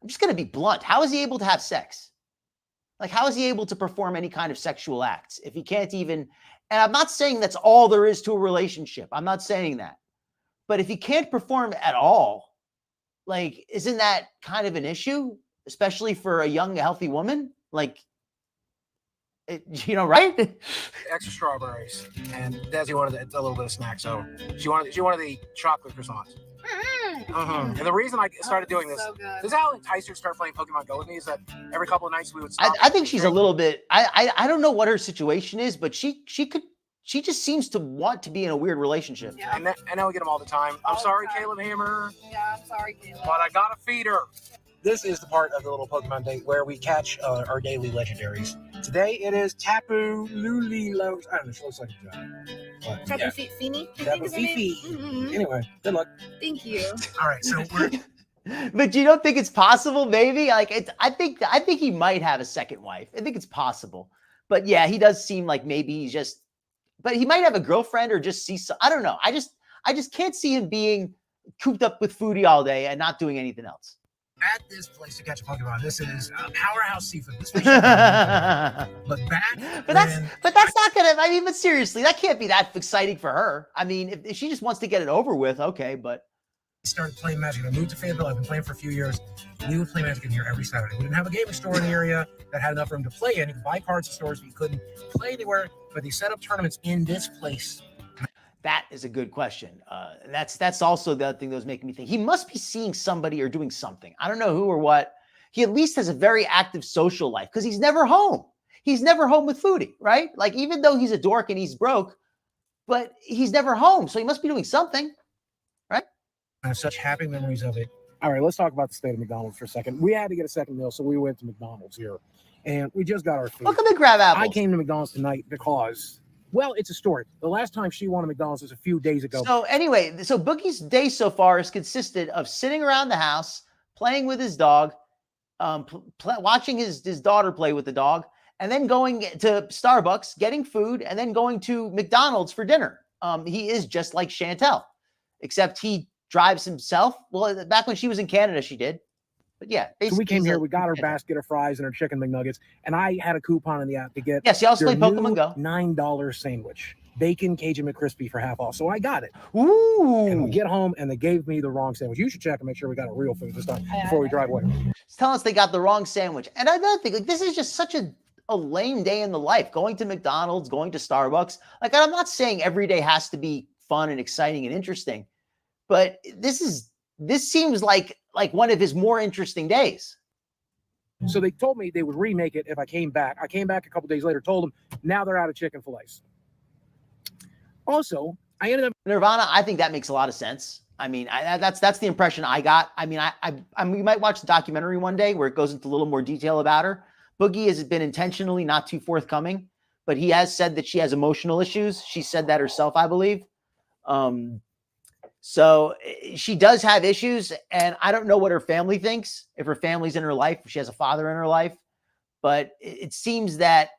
I'm just going to be blunt. How is he able to have sex? Like, how is he able to perform any kind of sexual acts if he can't even? And I'm not saying that's all there is to a relationship. I'm not saying that. But if he can't perform at all, like, isn't that kind of an issue, especially for a young, healthy woman? Like, right? Extra strawberries, and Desi wanted a little bit of snack, so she wanted the chocolate croissants. And the reason I started doing this, this is how I enticed her to start playing Pokemon Go with me, is that every couple of nights we would stop. I think she's a little bit. I don't know what her situation is, but she just seems to want to be in a weird relationship. Yeah. And I know we get them all the time. I'm sorry, Caleb Hammer. Yeah, I'm sorry, Caleb. But I gotta feed her. This is the part of the little Pokemon day where we catch our daily legendaries. Today it is Tapu Lulu. I don't know, she looks like a giant. Tapu Fini? Tapu Fifi. Anyway, good luck. Thank you. All right, so we're. But you don't think it's possible? Maybe I think he might have a second wife. I think it's possible. But yeah, he does seem like maybe he's just. But he might have a girlfriend or just see. I don't know. I just can't see him being cooped up with Foodie all day and not doing anything else. At this place to catch a Pokemon, this is Powerhouse Seafood. This fish but that's not gonna. I mean, but seriously, that can't be that exciting for her. I mean, if she just wants to get it over with, okay. But started playing Magic. I moved to Fayetteville. I've been playing for a few years. We would play Magic in here every Saturday. We didn't have a gaming store in the area that had enough room to play in. You could buy cards at stores, but you couldn't play anywhere. But they set up tournaments in this place. That is a good question. And that's also the other thing that was making me think. He must be seeing somebody or doing something. I don't know who or what. He at least has a very active social life because he's never home. He's never home with Foodie, right? Like, even though he's a dork and he's broke, but he's never home. So he must be doing something, right? I have such happy memories of it. All right, let's talk about the state of McDonald's for a second. We had to get a second meal, so we went to McDonald's here. And we just got our food. Look at the grab apples. I came to McDonald's tonight because... Well, it's a story. The last time she wanted McDonald's was a few days ago. So anyway, so Boogie's day so far has consisted of sitting around the house, playing with his dog, watching his daughter play with the dog, and then going to Starbucks, getting food, and then going to McDonald's for dinner. He is just like Chantel, except he drives himself. Well, back when she was in Canada, she did. But yeah, so we came here, we got our basket of fries and our chicken McNuggets, and I had a coupon in the app to get she also played Pokemon Go. $9 sandwich, bacon Cajun McCrispy for half off. So I got it. Ooh! And we get home and they gave me the wrong sandwich. You should check and make sure we got a real food this time before we drive away. Tell us they got the wrong sandwich. And another thing, like, this is just such a lame day in the life. Going to McDonald's, going to Starbucks. Like, I'm not saying every day has to be fun and exciting and interesting, but this seems like one of his more interesting days. So they told me they would remake it if I came back. I came back a couple days later, told them now they're out of chicken fillets. Also, I ended up Nirvana. I think that makes a lot of sense. I mean, that's the impression I got. I mean, we might watch the documentary one day where it goes into a little more detail about her. Boogie has been intentionally not too forthcoming, but he has said that she has emotional issues. She said that herself, I believe. So she does have issues, and I don't know what her family thinks, if her family's in her life, if she has a father in her life, but it seems that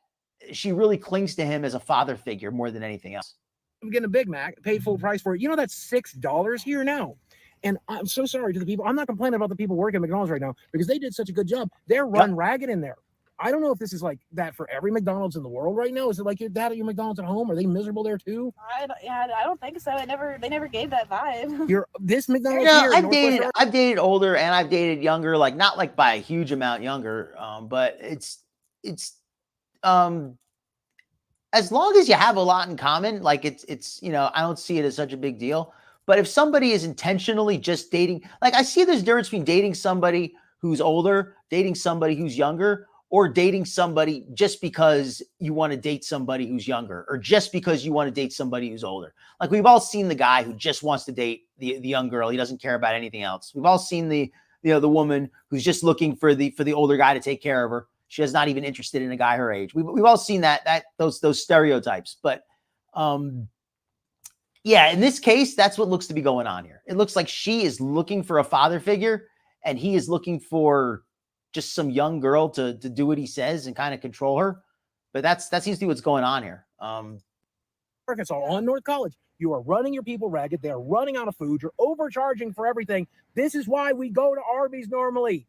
she really clings to him as a father figure more than anything else. I'm getting a Big Mac, paid full price for it. You know, that's $6 here now. And I'm so sorry to the people. I'm not complaining about the people working at McDonald's right now because they did such a good job. They're run ragged in there. I don't know if this is like that for every McDonald's in the world right now. Is it like your dad at your McDonald's at home? Are they miserable there too? I don't think so. They never gave that vibe. This McDonald's here. I've dated older and I've dated younger, like not like by a huge amount younger. But it's as long as you have a lot in common, like it's I don't see it as such a big deal. But if somebody is intentionally just dating, like I see there's a difference between dating somebody who's older, dating somebody who's younger, or dating somebody just because you want to date somebody who's younger, or just because you want to date somebody who's older. Like, we've all seen the guy who just wants to date the young girl. He doesn't care about anything else. We've all seen the woman who's just looking for the older guy to take care of her. She is not even interested in a guy her age. We've all seen those stereotypes. But yeah, in this case, that's what looks to be going on here. It looks like she is looking for a father figure, and he is looking for just some young girl to do what he says and kind of control her. But that seems to be what's going on here. Arkansas on North College. You are running your people ragged. They're running out of food. You're overcharging for everything. This is why we go to Arby's normally.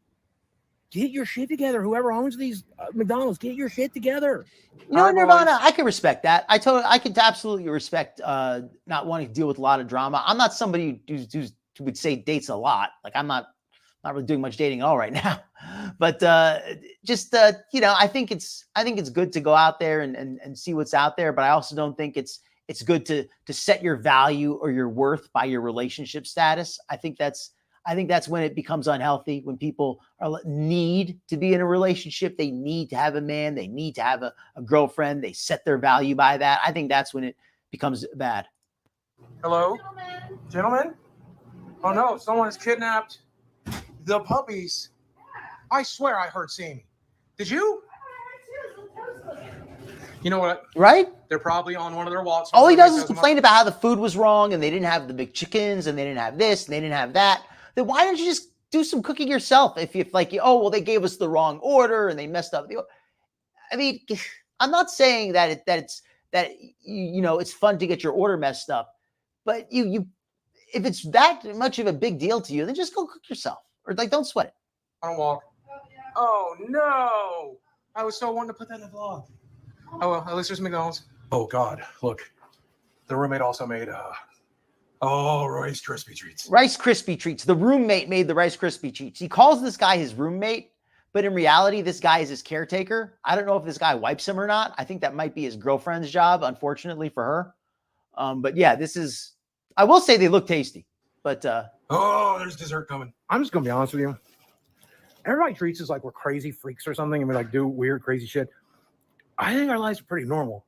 Get your shit together. Whoever owns these McDonald's, get your shit together. You know, Nirvana, I can respect that. I could absolutely respect not wanting to deal with a lot of drama. I'm not somebody who would say dates a lot. Like, I'm not really doing much dating at all right now. But you know, I think it's good to go out there and see what's out there. But I also don't think it's good to set your value or your worth by your relationship status. I think that's when it becomes unhealthy, when people need to be in a relationship. They need to have a man. They need to have a girlfriend. They set their value by that. I think that's when it becomes bad. Hello? Gentlemen? Oh no, someone has kidnapped the puppies. I swear I heard Sammy. Did you? You know what? Right? They're probably on one of their walks. All he does is complain about how the food was wrong, and they didn't have the big chickens, and they didn't have this, and they didn't have that. Then why don't you just do some cooking yourself? If they gave us the wrong order and they messed up. I mean, I'm not saying that it's fun to get your order messed up, but if it's that much of a big deal to you, then just go cook yourself, or don't sweat it. I don't walk. Oh no! I was so wanting to put that in the vlog. Oh well, at least there's McDonald's. Oh God, look, the roommate also made Rice Krispie treats. Rice Krispie treats. The roommate made the Rice Krispie treats. He calls this guy his roommate, but in reality, this guy is his caretaker. I don't know if this guy wipes him or not. I think that might be his girlfriend's job, unfortunately for her. But yeah, I will say they look tasty, but there's dessert coming. I'm just gonna be honest with you. Everybody treats us like we're crazy freaks or something, and we do weird, crazy shit. I think our lives are pretty normal.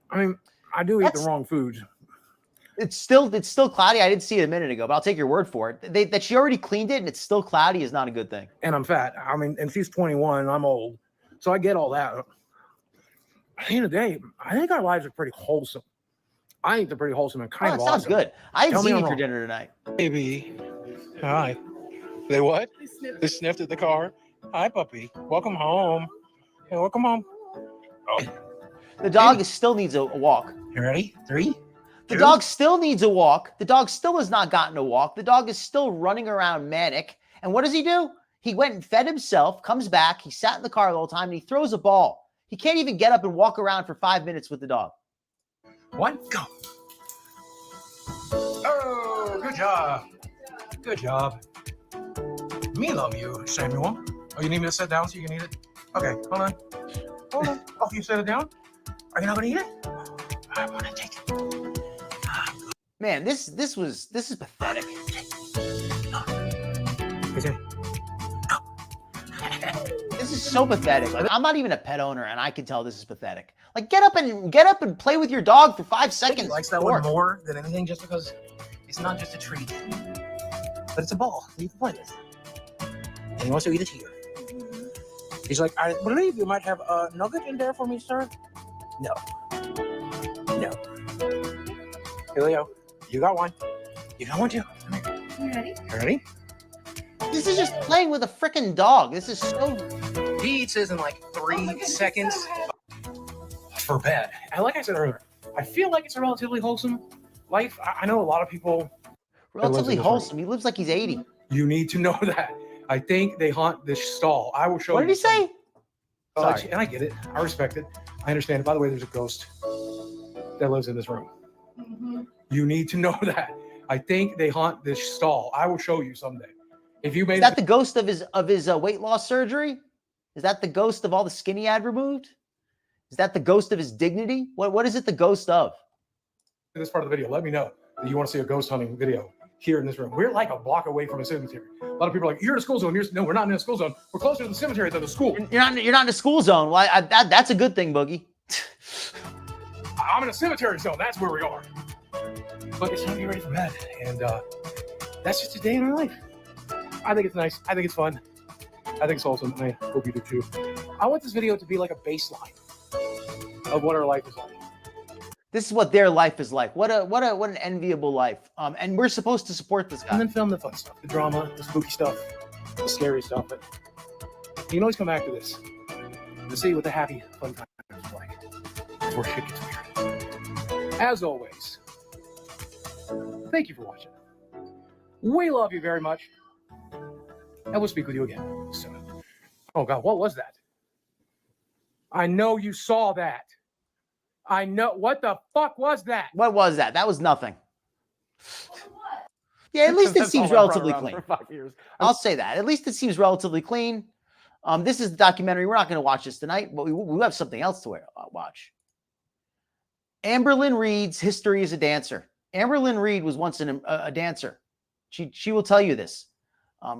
I mean, I do eat the wrong foods. It's still cloudy. I didn't see it a minute ago, but I'll take your word for it. That she already cleaned it and it's still cloudy is not a good thing. And I'm fat. I mean, and she's 21 and I'm old. So I get all that. At the end of the day, I think our lives are pretty wholesome. I think they're pretty wholesome and kind of awesome. Sounds good. I didn't see you for dinner tonight. Baby. Hi. They what? They sniffed at the car. Hi, puppy. Welcome home. Hey, welcome home. Oh. The dog still needs a walk. You ready? 3? The dog still needs a walk. The dog still has not gotten a walk. The dog is still running around manic. And what does he do? He went and fed himself, comes back. He sat in the car the whole time, and he throws a ball. He can't even get up and walk around for 5 minutes with the dog. What? Go. Oh, good job. Good job. Me love you, Samuel. Oh, you need me to sit down so you can eat it? Okay, hold on. Hold on. Oh, you set it down? Are you not going to eat it? I want to take it. Man, this is pathetic. This is so pathetic. Like, I'm not even a pet owner, and I can tell this is pathetic. Like, get up and play with your dog for 5 seconds. He likes that one more than anything, just because it's not just a treat, but it's a ball that you can play with, and he wants to eat it here. He's like, I believe you might have a nugget in there for me, sir. No. Here, Leo. You got one. You got one too. Come here. You ready? You ready? This is just playing with a freaking dog. This is so... He eats this in like 3 seconds for bed. And like I said earlier, I feel like it's a relatively wholesome life. I know a lot of people... Relatively wholesome. He lives like he's 80. You need to know that. I think they haunt this stall. I will show you. What did he say? Sorry. And I get it. I respect it. I understand it. By the way, there's a ghost that lives in this room. Mm-hmm. You need to know that. I think they haunt this stall. I will show you someday. If you made Is that the ghost of his weight loss surgery? Is that the ghost of all the skin he had removed? Is that the ghost of his dignity? What is it the ghost of? this part of the video, let me know that you want to see a ghost hunting video. here in this room. We're like a block away from a cemetery. A lot of people are like, "You're in a school zone." No, we're not in a school zone. We're closer to the cemetery than the school. You're not in a school zone. Well, that's a good thing, Boogie. I'm in a cemetery zone. That's where we are. But it's time to get ready for bed, and that's just a day in our life. I think it's nice. I think it's fun. I think it's awesome. I hope you do too. I want this video to be like a baseline of what our life is like. This is what their life is like. What an enviable life. And we're supposed to support this guy. And then film the fun stuff, the drama, the spooky stuff, the scary stuff. But you can always come back to this to see what the happy, fun times are like before shit gets weird. As always, thank you for watching. We love you very much. And we'll speak with you again soon. Oh God, what was that? I know you saw that. I know. What the fuck was that? What was that? That was nothing. Yeah, at least it seems relatively clean. For 5 years. I'll say that. At least it seems relatively clean. This is the documentary. We're not going to watch this tonight, but we have something else to watch. Amberlynn Reed's history as a dancer. Amberlynn Reed was once a dancer. She will tell you this.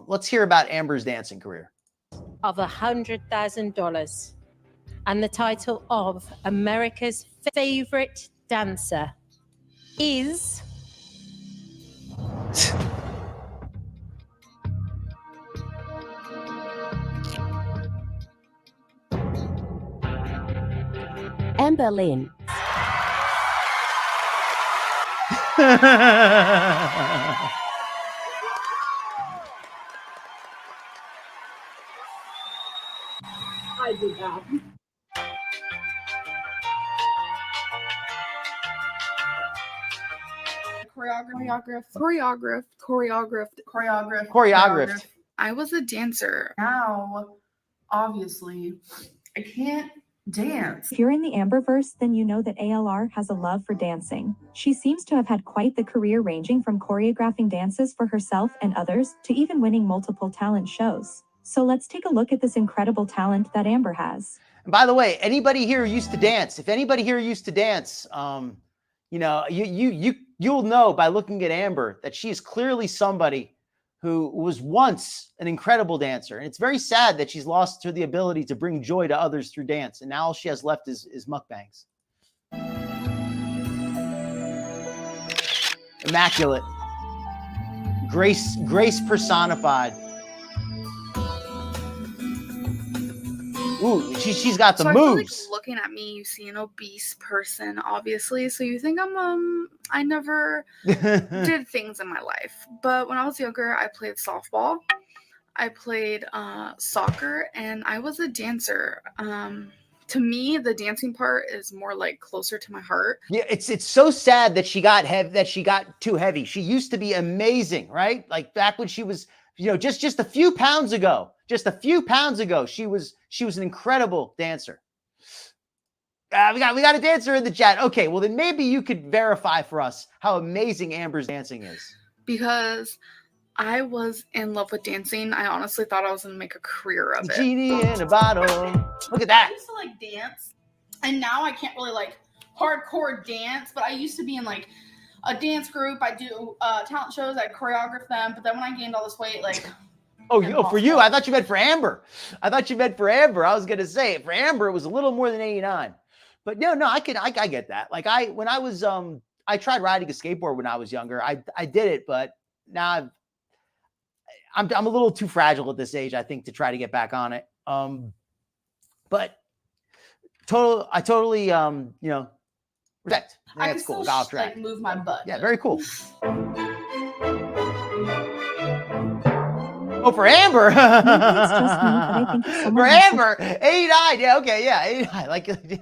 Let's hear about Amber's dancing career. Of $100,000 and the title of America's favorite dancer is Amberlynn. I did that. Choreographed. I was a dancer. Now, obviously, I can't dance. If you're in the Amberverse, then you know that ALR has a love for dancing. She seems to have had quite the career, ranging from choreographing dances for herself and others to even winning multiple talent shows. So let's take a look at this incredible talent that Amber has. And by the way, anybody here used to dance. If anybody here used to dance, you know, you'll know by looking at Amber that she is clearly somebody who was once an incredible dancer. And it's very sad that she's lost her the ability to bring joy to others through dance. And now all she has left is mukbangs. Immaculate. Grace personified. Ooh, she's got the so moves. I feel like looking at me, you see an obese person, obviously. So you think I never did things in my life. But when I was younger, I played softball, I played soccer, and I was a dancer. To me, the dancing part is more like closer to my heart. Yeah, it's so sad that she got too heavy. She used to be amazing, right? Like back when she was, you know, just a few pounds ago. Just a few pounds ago, she was an incredible dancer. We got a dancer in the chat. Okay, well then maybe you could verify for us how amazing Amber's dancing is. Because I was in love with dancing. I honestly thought I was gonna make a career of it. Genie in a bottle. Look at that. I used to like dance, and now I can't really like hardcore dance, but I used to be in like a dance group. I do talent shows. I choreograph them, but then when I gained all this weight, like. Oh, for you. I thought you meant for Amber. I was going to say for Amber, it was a little more than 89. But no, I get that. Like when I was, I tried riding a skateboard when I was younger. I did it, but now I'm a little too fragile at this age, I think, to try to get back on it. But I totally, you know, respect. I That's can cool. still Golf track. like move my butt. Yeah, very cool. Oh, for Amber. For Amber, 89. Yeah, okay, yeah, 89. Like a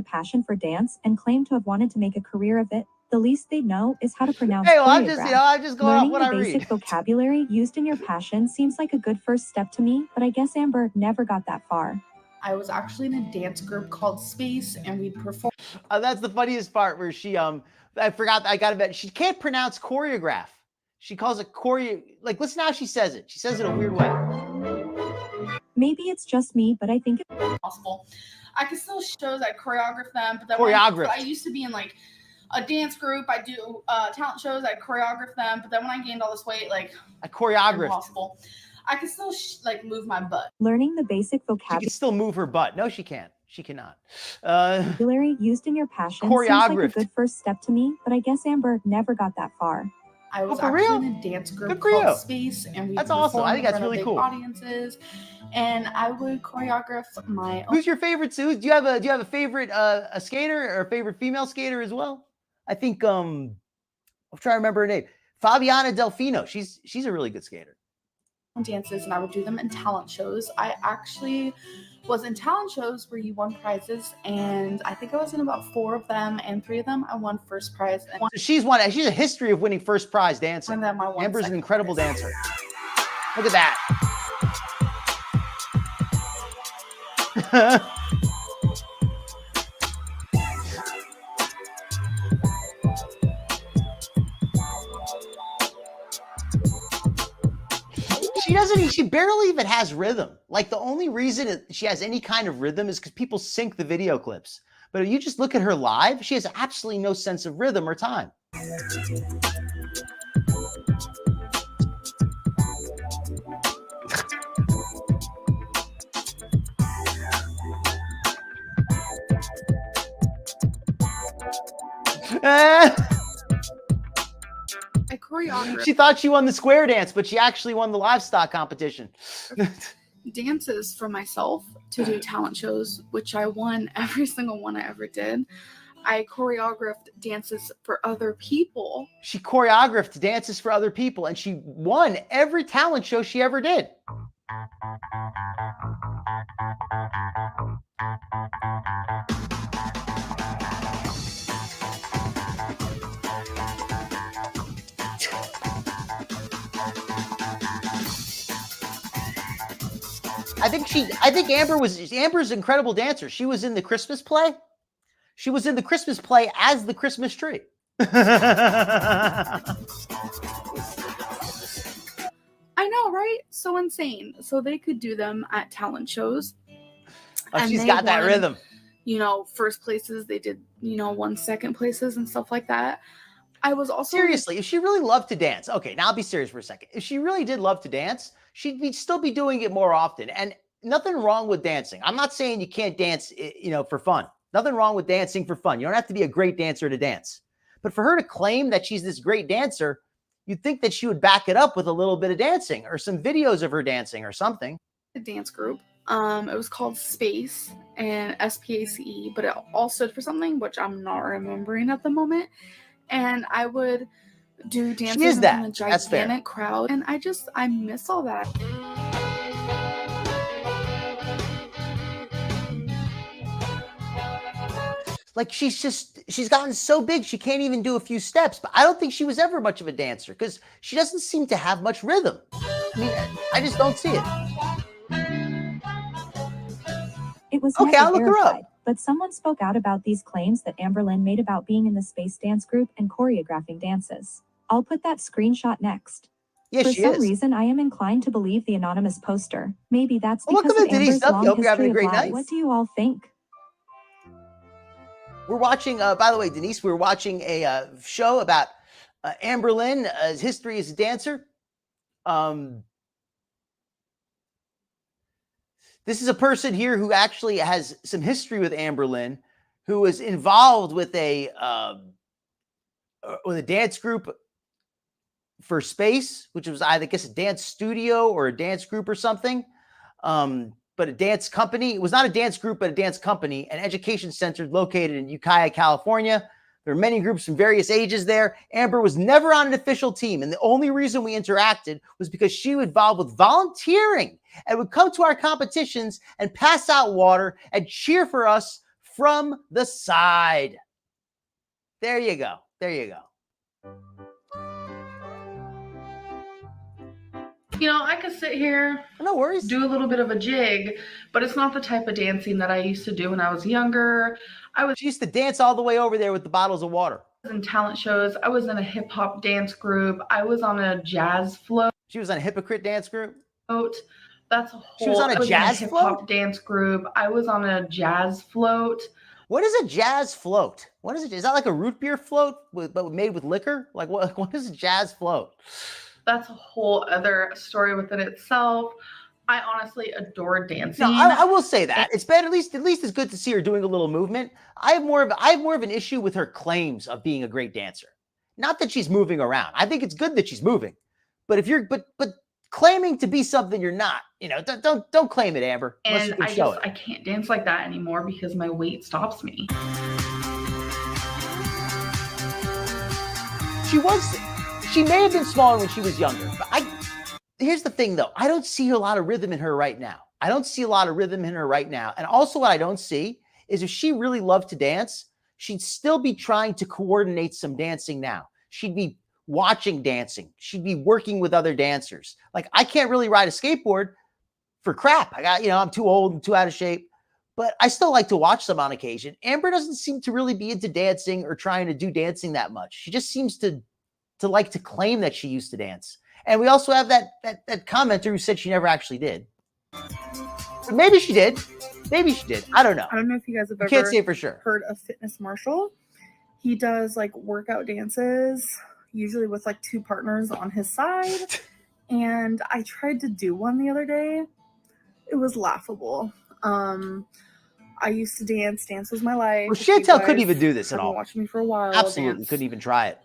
passion for dance and claim to have wanted to make a career of it. The least they know is how to pronounce. Hey, well, I'm just going off what I read. Learning the basic vocabulary used in your passion seems like a good first step to me, but I guess Amber never got that far. I was actually in a dance group called Space, and we'd perform. That's the funniest part where she I forgot. I got to bet she can't pronounce choreograph. She calls it choreo. Like, listen how she says it. She says it a weird way. Maybe it's just me, but I think it's possible. I can still shows. I choreograph them, but then choreograph. I used to be in like a dance group. I do talent shows. I choreograph them. But then when I gained all this weight, like I choreographed. Impossible. I can still like move my butt. Learning the basic She can vocabulary still move her butt. No, she can't. She cannot. used in your passion seems like a Choreographed. good first step to me, but I guess Amber never got that far. I was for actually real? in a dance group Good for called you. Space, and we That's awesome. I performed think that's in front of really big cool. audiences, and I would choreograph my own. Who's your favorite? Do you have a favorite a skater or a favorite female skater as well? I think I'm trying to remember her name. Fabiana Delfino. She's a really good skater. dances, and I would do them in talent shows. I actually was in talent shows where you won prizes, and I think I was in about 4 of them, and 3 of them I won first prize. And So she's a history of winning first prize dancing. one of them I won Amber's an second incredible prize. dancer. Look at that. She barely even has rhythm. Like the only reason she has any kind of rhythm is because people sync the video clips. But if you just look at her live, she has absolutely no sense of rhythm or time. I choreographed She thought she won the square dance, but she actually won the livestock competition. dances for myself to do talent shows, which I won every single one I ever did. I choreographed dances for other people. She choreographed dances for other people, and she won every talent show she ever did. I think Amber's an incredible dancer. She was in the Christmas play. She was in the Christmas play as the Christmas tree. I know, right? So insane. So they could do them at talent shows. Oh, And she's they got that won, rhythm. You know, first places. They did, won second places and stuff like that. I was also Seriously, if she really loved to dance, okay, now I'll be serious for a second. If she really did love to dance, she'd still be doing it more often. And nothing wrong with dancing. I'm not saying you can't dance, for fun. Nothing wrong with dancing for fun. You don't have to be a great dancer to dance. But for her to claim that she's this great dancer, you'd think that she would back it up with a little bit of dancing or some videos of her dancing or something. a dance group. It was called Space and SPACE, but it all stood for something which I'm not remembering at the moment. And I would do dances in a gigantic crowd, and I miss all that. Like she's gotten so big she can't even do a few steps. But I don't think she was ever much of a dancer because she doesn't seem to have much rhythm. I mean, I just don't see it. It was Okay, never I'll look her up. verified, but someone spoke out about these claims that Amberlynn made about being in the space dance group and choreographing dances. I'll put that screenshot next. Yeah, For she some is. reason, I am inclined to believe the anonymous poster. Maybe that's Well, because welcome of to Denise Amber's Duffy. long Hope you're having a history great of lie. night. What do you all think? We're watching, by the way, Denise, we're watching a show about Amberlynn's history as a dancer. This is a person here who actually has some history with Amberlynn, who was involved with a dance group for Space, which was, I guess, a dance studio or a dance group or something. But a dance company. It was not a dance group, but a dance company, an education center located in Ukiah, California. There are many groups from various ages there. Amber was never on an official team. And the only reason we interacted was because she was involved with volunteering and would come to our competitions and pass out water and cheer for us from the side. There you go. There you go. I could sit here, no worries, do a little bit of a jig, but it's not the type of dancing that I used to do when I was younger. She used to dance all the way over there with the bottles of water. In talent shows. I was in a hip hop dance group. I was on a jazz float. She was on a hypocrite dance group. That's a whole. She was on a jazz hip hop dance group. I was on a jazz float. What is a jazz float? What is it? Is that like a root beer float but made with liquor? Like what is a jazz float? That's a whole other story within itself. I honestly adore dancing. No, I will say that it's been at least it's good to see her doing a little movement. I have more of an issue with her claims of being a great dancer. Not that she's moving around. I think it's good that she's moving, but if you're but claiming to be something you're not, don't claim it, Amber. And I can't dance like that anymore because my weight stops me. She may have been smaller when she was younger, but here's the thing though. I don't see a lot of rhythm in her right now. And also what I don't see is if she really loved to dance, she'd still be trying to coordinate some dancing now. She'd be watching dancing. She'd be working with other dancers. Like, I can't really ride a skateboard for crap. I'm too old and too out of shape, but I still like to watch them on occasion. Amber doesn't seem to really be into dancing or trying to do dancing that much. She just seems to like to claim that she used to dance. And we also have that commenter who said she never actually did. But maybe she did. I don't know. I don't know if you guys have ever Can't say for sure. heard of Fitness Marshall. He does like workout dances, usually with like two partners on his side. And I tried to do one the other day. It was laughable. I used to dance. Dance was my life. Well, Chantel couldn't even do this at all. Watched me for a while. Absolutely Dance couldn't even try it.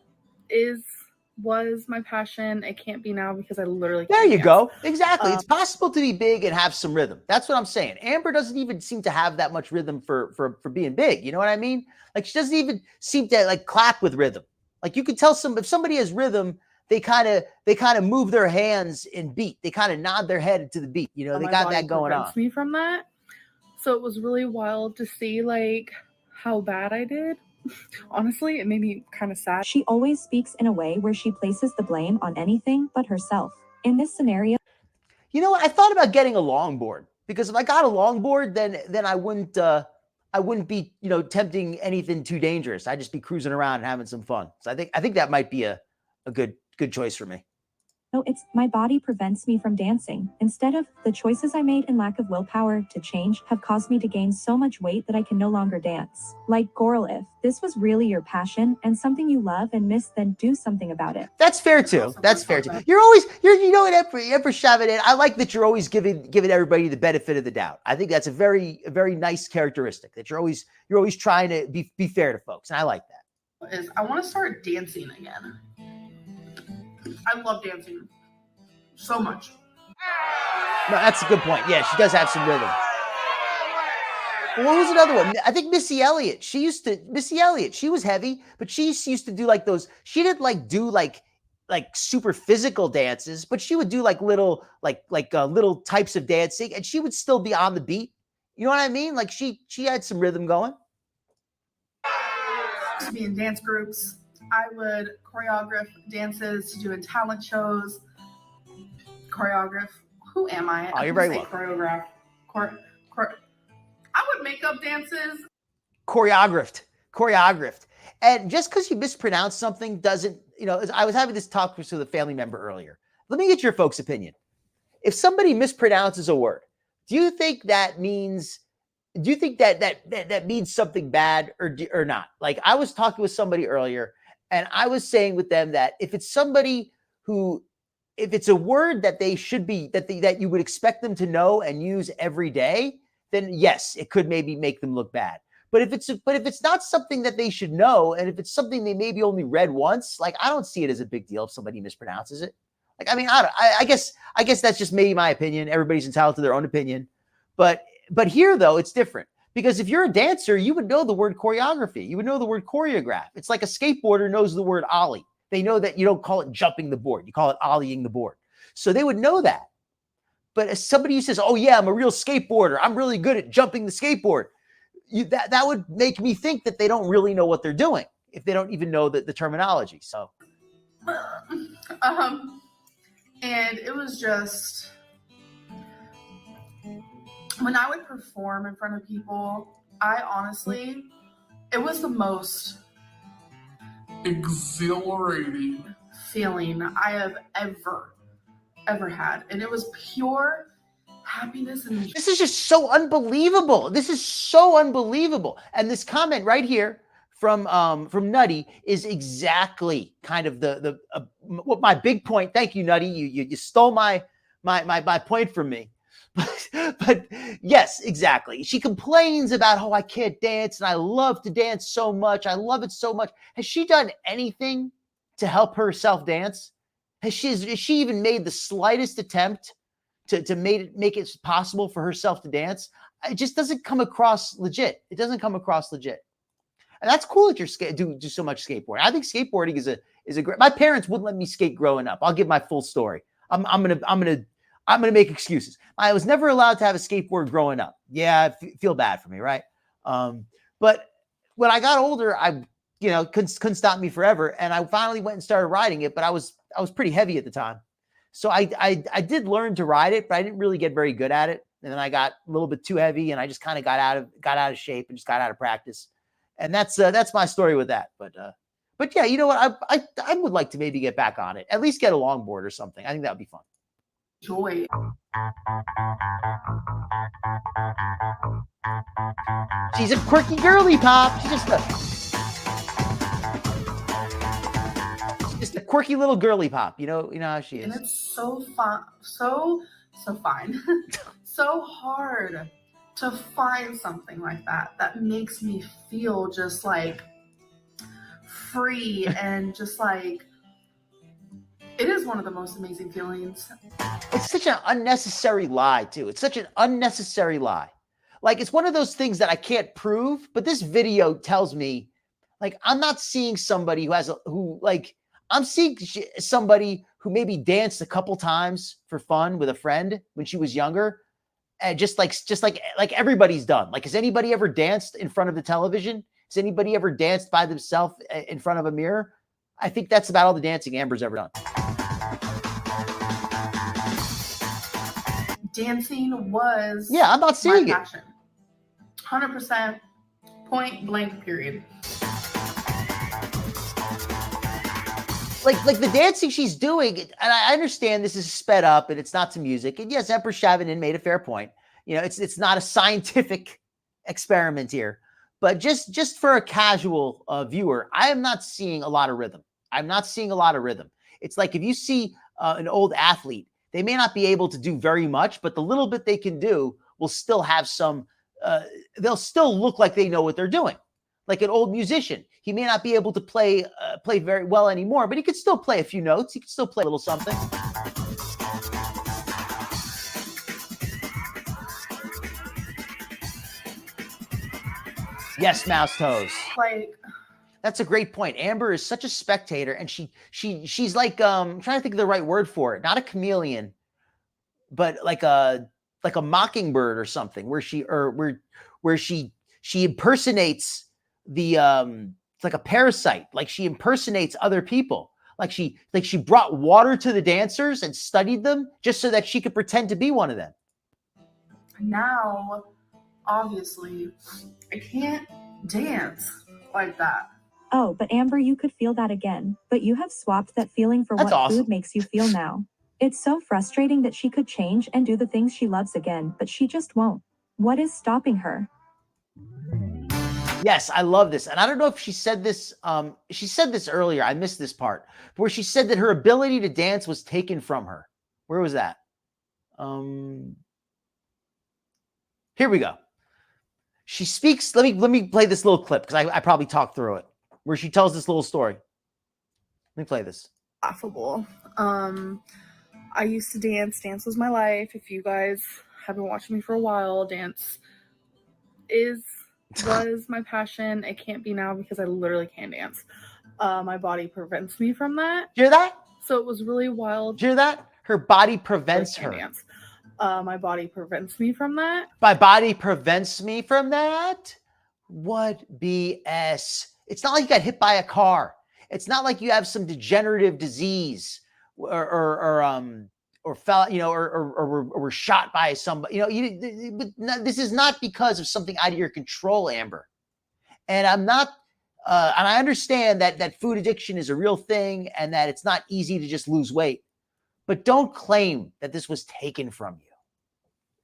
Was my passion. It can't be now because I literally There can't you dance. go. Exactly. It's possible to be big and have some rhythm. That's what I'm saying. Amber doesn't even seem to have that much rhythm for being big. You know what I mean? Like, she doesn't even seem to like clap with rhythm. Like, you could tell if somebody has rhythm, they kind of move their hands in beat. They kind of nod their head to the beat. They got that going on. Me from that. So it was really wild to see like how bad I did. Honestly, it made me kind of sad. She always speaks in a way where she places the blame on anything but herself. In this scenario, You know what? I thought about getting a longboard, because if I got a longboard, then I wouldn't be, tempting anything too dangerous. I'd just be cruising around and having some fun. So I think that might be a good choice for me. it's my body prevents me from dancing. Instead of the choices I made and lack of willpower to change have caused me to gain so much weight that I can no longer dance. Like, girl, if this was really your passion and something you love and miss, then do something about it. That's fair too. You're always, what, Empress Chavadet, I like that you're always giving everybody the benefit of the doubt. I think that's a very nice characteristic, that you're always trying to be fair to folks. And I like that. I want to start dancing again. I love dancing so much. No, that's a good point. Yeah, she does have some rhythm. Well, what was another one? I think Missy Elliott. She was heavy, but she used to do like those. She didn't do like super physical dances, but she would do like little little types of dancing, and she would still be on the beat. You know what I mean? Like, she had some rhythm going. To be in dance groups, I would choreograph dances to do in talent shows. Choreograph. Who am I? Oh, you're very welcome. Choreograph. I would make up dances. Choreographed. And just because you mispronounce something doesn't, I was having this talk with a family member earlier. Let me get your folks' opinion. If somebody mispronounces a word, do you think that means something bad or not? Like, I was talking with somebody earlier, and I was saying with them that if it's a word that they should be, that you would expect them to know and use every day, then yes, it could maybe make them look bad. But if it's not something that they should know, and if it's something they maybe only read once, like, I don't see it as a big deal if somebody mispronounces it. Like, I mean, I guess that's just maybe my opinion. Everybody's entitled to their own opinion. But here, though, it's different. Because if you're a dancer, you would know the word choreography. You would know the word choreograph. It's like a skateboarder knows the word ollie. They know that you don't call it jumping the board. You call it ollieing the board. So they would know that. But as somebody who says, oh, yeah, I'm a real skateboarder, I'm really good at jumping the skateboard, that would make me think that they don't really know what they're doing if they don't even know the terminology. So, and it was just, when I would perform in front of people, it was the most exhilarating feeling I have ever had. And it was pure happiness and This is just so unbelievable. This is so unbelievable. And this comment right here from Nutty is exactly kind of what my big point. Thank you, Nutty. You stole my point from me. But yes, exactly. She complains about how I can't dance and I love to dance so much. I love it so much. Has she done anything to help herself dance? Has she even made the slightest attempt to make it possible for herself to dance? It just doesn't come across legit. It doesn't come across legit. And that's cool that you're do so much skateboarding. I think skateboarding is a great. My parents wouldn't let me skate growing up. I'll give my full story. I'm gonna make excuses. I was never allowed to have a skateboard growing up. Yeah, I feel bad for me, right? But when I got older, I couldn't stop me forever, and I finally went and started riding it. But I was pretty heavy at the time, so I did learn to ride it, but I didn't really get very good at it. And then I got a little bit too heavy, and I just kind of got out of shape and just got out of practice. And that's my story with that. But yeah, you know what? I would like to maybe get back on it. At least get a longboard or something. I think that would be fun. joy. She's a quirky girly pop. She's just a quirky little girly pop. You know how she is. And it's so fun, so fine, so hard to find something like that makes me feel just like free and just like it is one of the most amazing feelings. It's such an unnecessary lie, too. It's such an unnecessary lie. Like, it's one of those things that I can't prove, but this video tells me, like, I'm not seeing somebody I'm seeing somebody who maybe danced a couple times for fun with a friend when she was younger, and just like everybody's done. Like, has anybody ever danced in front of the television? Has anybody ever danced by themselves in front of a mirror? I think that's about all the dancing Amber's ever done. Dancing was I'm not seeing my passion. 100% point blank period. Like the dancing she's doing, and I understand this is sped up and it's not to music. And yes, Empress Shavinin made a fair point. It's not a scientific experiment here, but just for a casual viewer, I am not seeing a lot of rhythm. I'm not seeing a lot of rhythm. It's like if you see an old athlete, they may not be able to do very much, but the little bit they can do will still have some, they'll still look like they know what they're doing. Like an old musician, he may not be able to play very well anymore, but he could still play a few notes. He could still play a little something. Yes, Mouse Toes. That's a great point. Amber is such a spectator, and she's like I'm trying to think of the right word for it. Not a chameleon, but like a mockingbird or something, where she impersonates it's like a parasite. Like she impersonates other people. Like she brought water to the dancers and studied them just so that she could pretend to be one of them. Now, obviously, I can't dance like that. Oh, but Amber, you could feel that again. But you have swapped that feeling for what food makes you feel now. It's so frustrating that she could change and do the things she loves again, but she just won't. What is stopping her? Yes, I love this. And I don't know if she said this. She said this earlier. I missed this part where she said that her ability to dance was taken from her. Where was that? Here we go. She speaks. Let me play this little clip because I probably talked through it, where she tells this little story. Let me play this. Laughable. I used to dance. Dance was my life. If you guys have been watching me for a while, dance was my passion. It can't be now because I literally can't dance. My body prevents me from that. Hear that? So it was really wild. Hear that? Her body prevents her. Dance. My body prevents me from that. My body prevents me from that? What BS? It's not like you got hit by a car. It's not like you have some degenerative disease or fell, or were shot by somebody. This is not because of something out of your control, Amber. And I'm not, and I understand that food addiction is a real thing and that it's not easy to just lose weight. But don't claim that this was taken from you.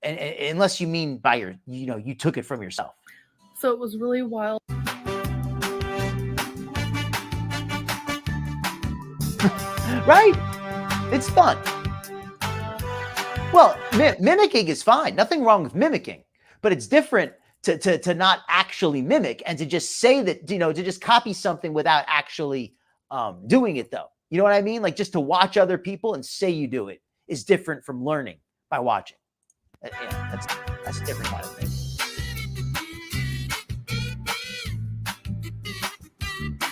unless you mean by you took it from yourself. So it was really wild. Right? It's fun. Well, mimicking is fine. Nothing wrong with mimicking, but it's different to not actually mimic and to just say that, to just copy something without actually doing it, though. You know what I mean? Like, just to watch other people and say you do it is different from learning by watching. That's a different kind of thing.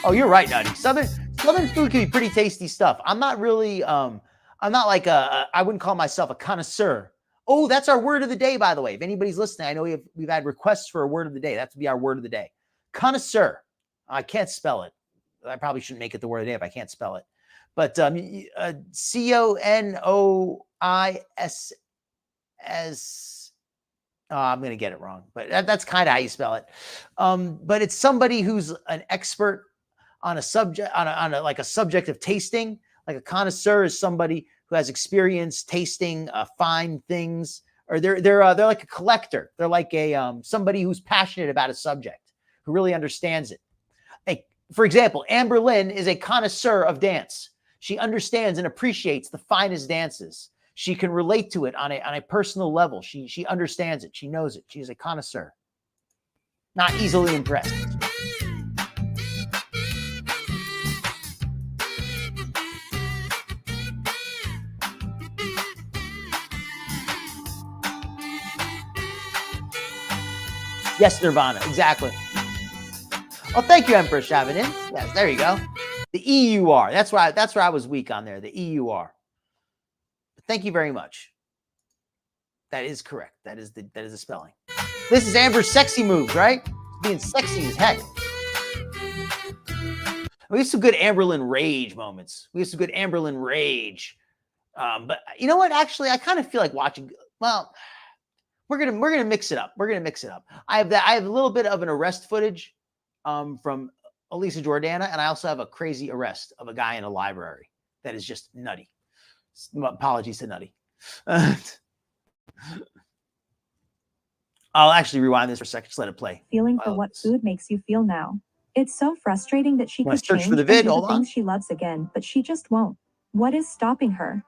Oh, you're right, Nutty. Southern food can be pretty tasty stuff. I'm not really, I'm not like I wouldn't call myself a connoisseur. Oh, that's our word of the day, by the way. If anybody's listening, I know we've had requests for a word of the day. That would be our word of the day. Connoisseur. I can't spell it. I probably shouldn't make it the word of the day if I can't spell it. But CONOISS. Oh, I'm going to get it wrong, but that's kind of how you spell it. But it's somebody who's an expert on a subject, on a like a subject of tasting. Like a connoisseur is somebody who has experience tasting fine things, or they're like a collector. They're like a somebody who's passionate about a subject, who really understands it. Like, for example, Amber Lynn is a connoisseur of dance. She understands and appreciates the finest dances. She can relate to it on a personal level. She understands it. She knows it. She's a connoisseur. Not easily impressed. Yes, Nirvana, exactly. Oh, thank you, Emperor Shavinin. Yes, there you go. The EUR. That's where I was weak on there. The EUR. Thank you very much. That is correct. That is the spelling. This is Amber's sexy moves, right? Being sexy as heck. We have some good Amberlyn rage moments. We have some good Amberlyn rage. But you know what? Actually, I kind of feel like watching. Well, we're gonna mix it up. We're gonna mix it up. I have a little bit of an arrest footage from Elisa Jordana, and I also have a crazy arrest of a guy in a library that is just nutty. Apologies to Nutty. I'll actually rewind this for a second. Just let it play. Feeling for what food makes you feel now. It's so frustrating that she could search change for the and vid? do Hold the on. things she loves again, but she just won't. What is stopping her?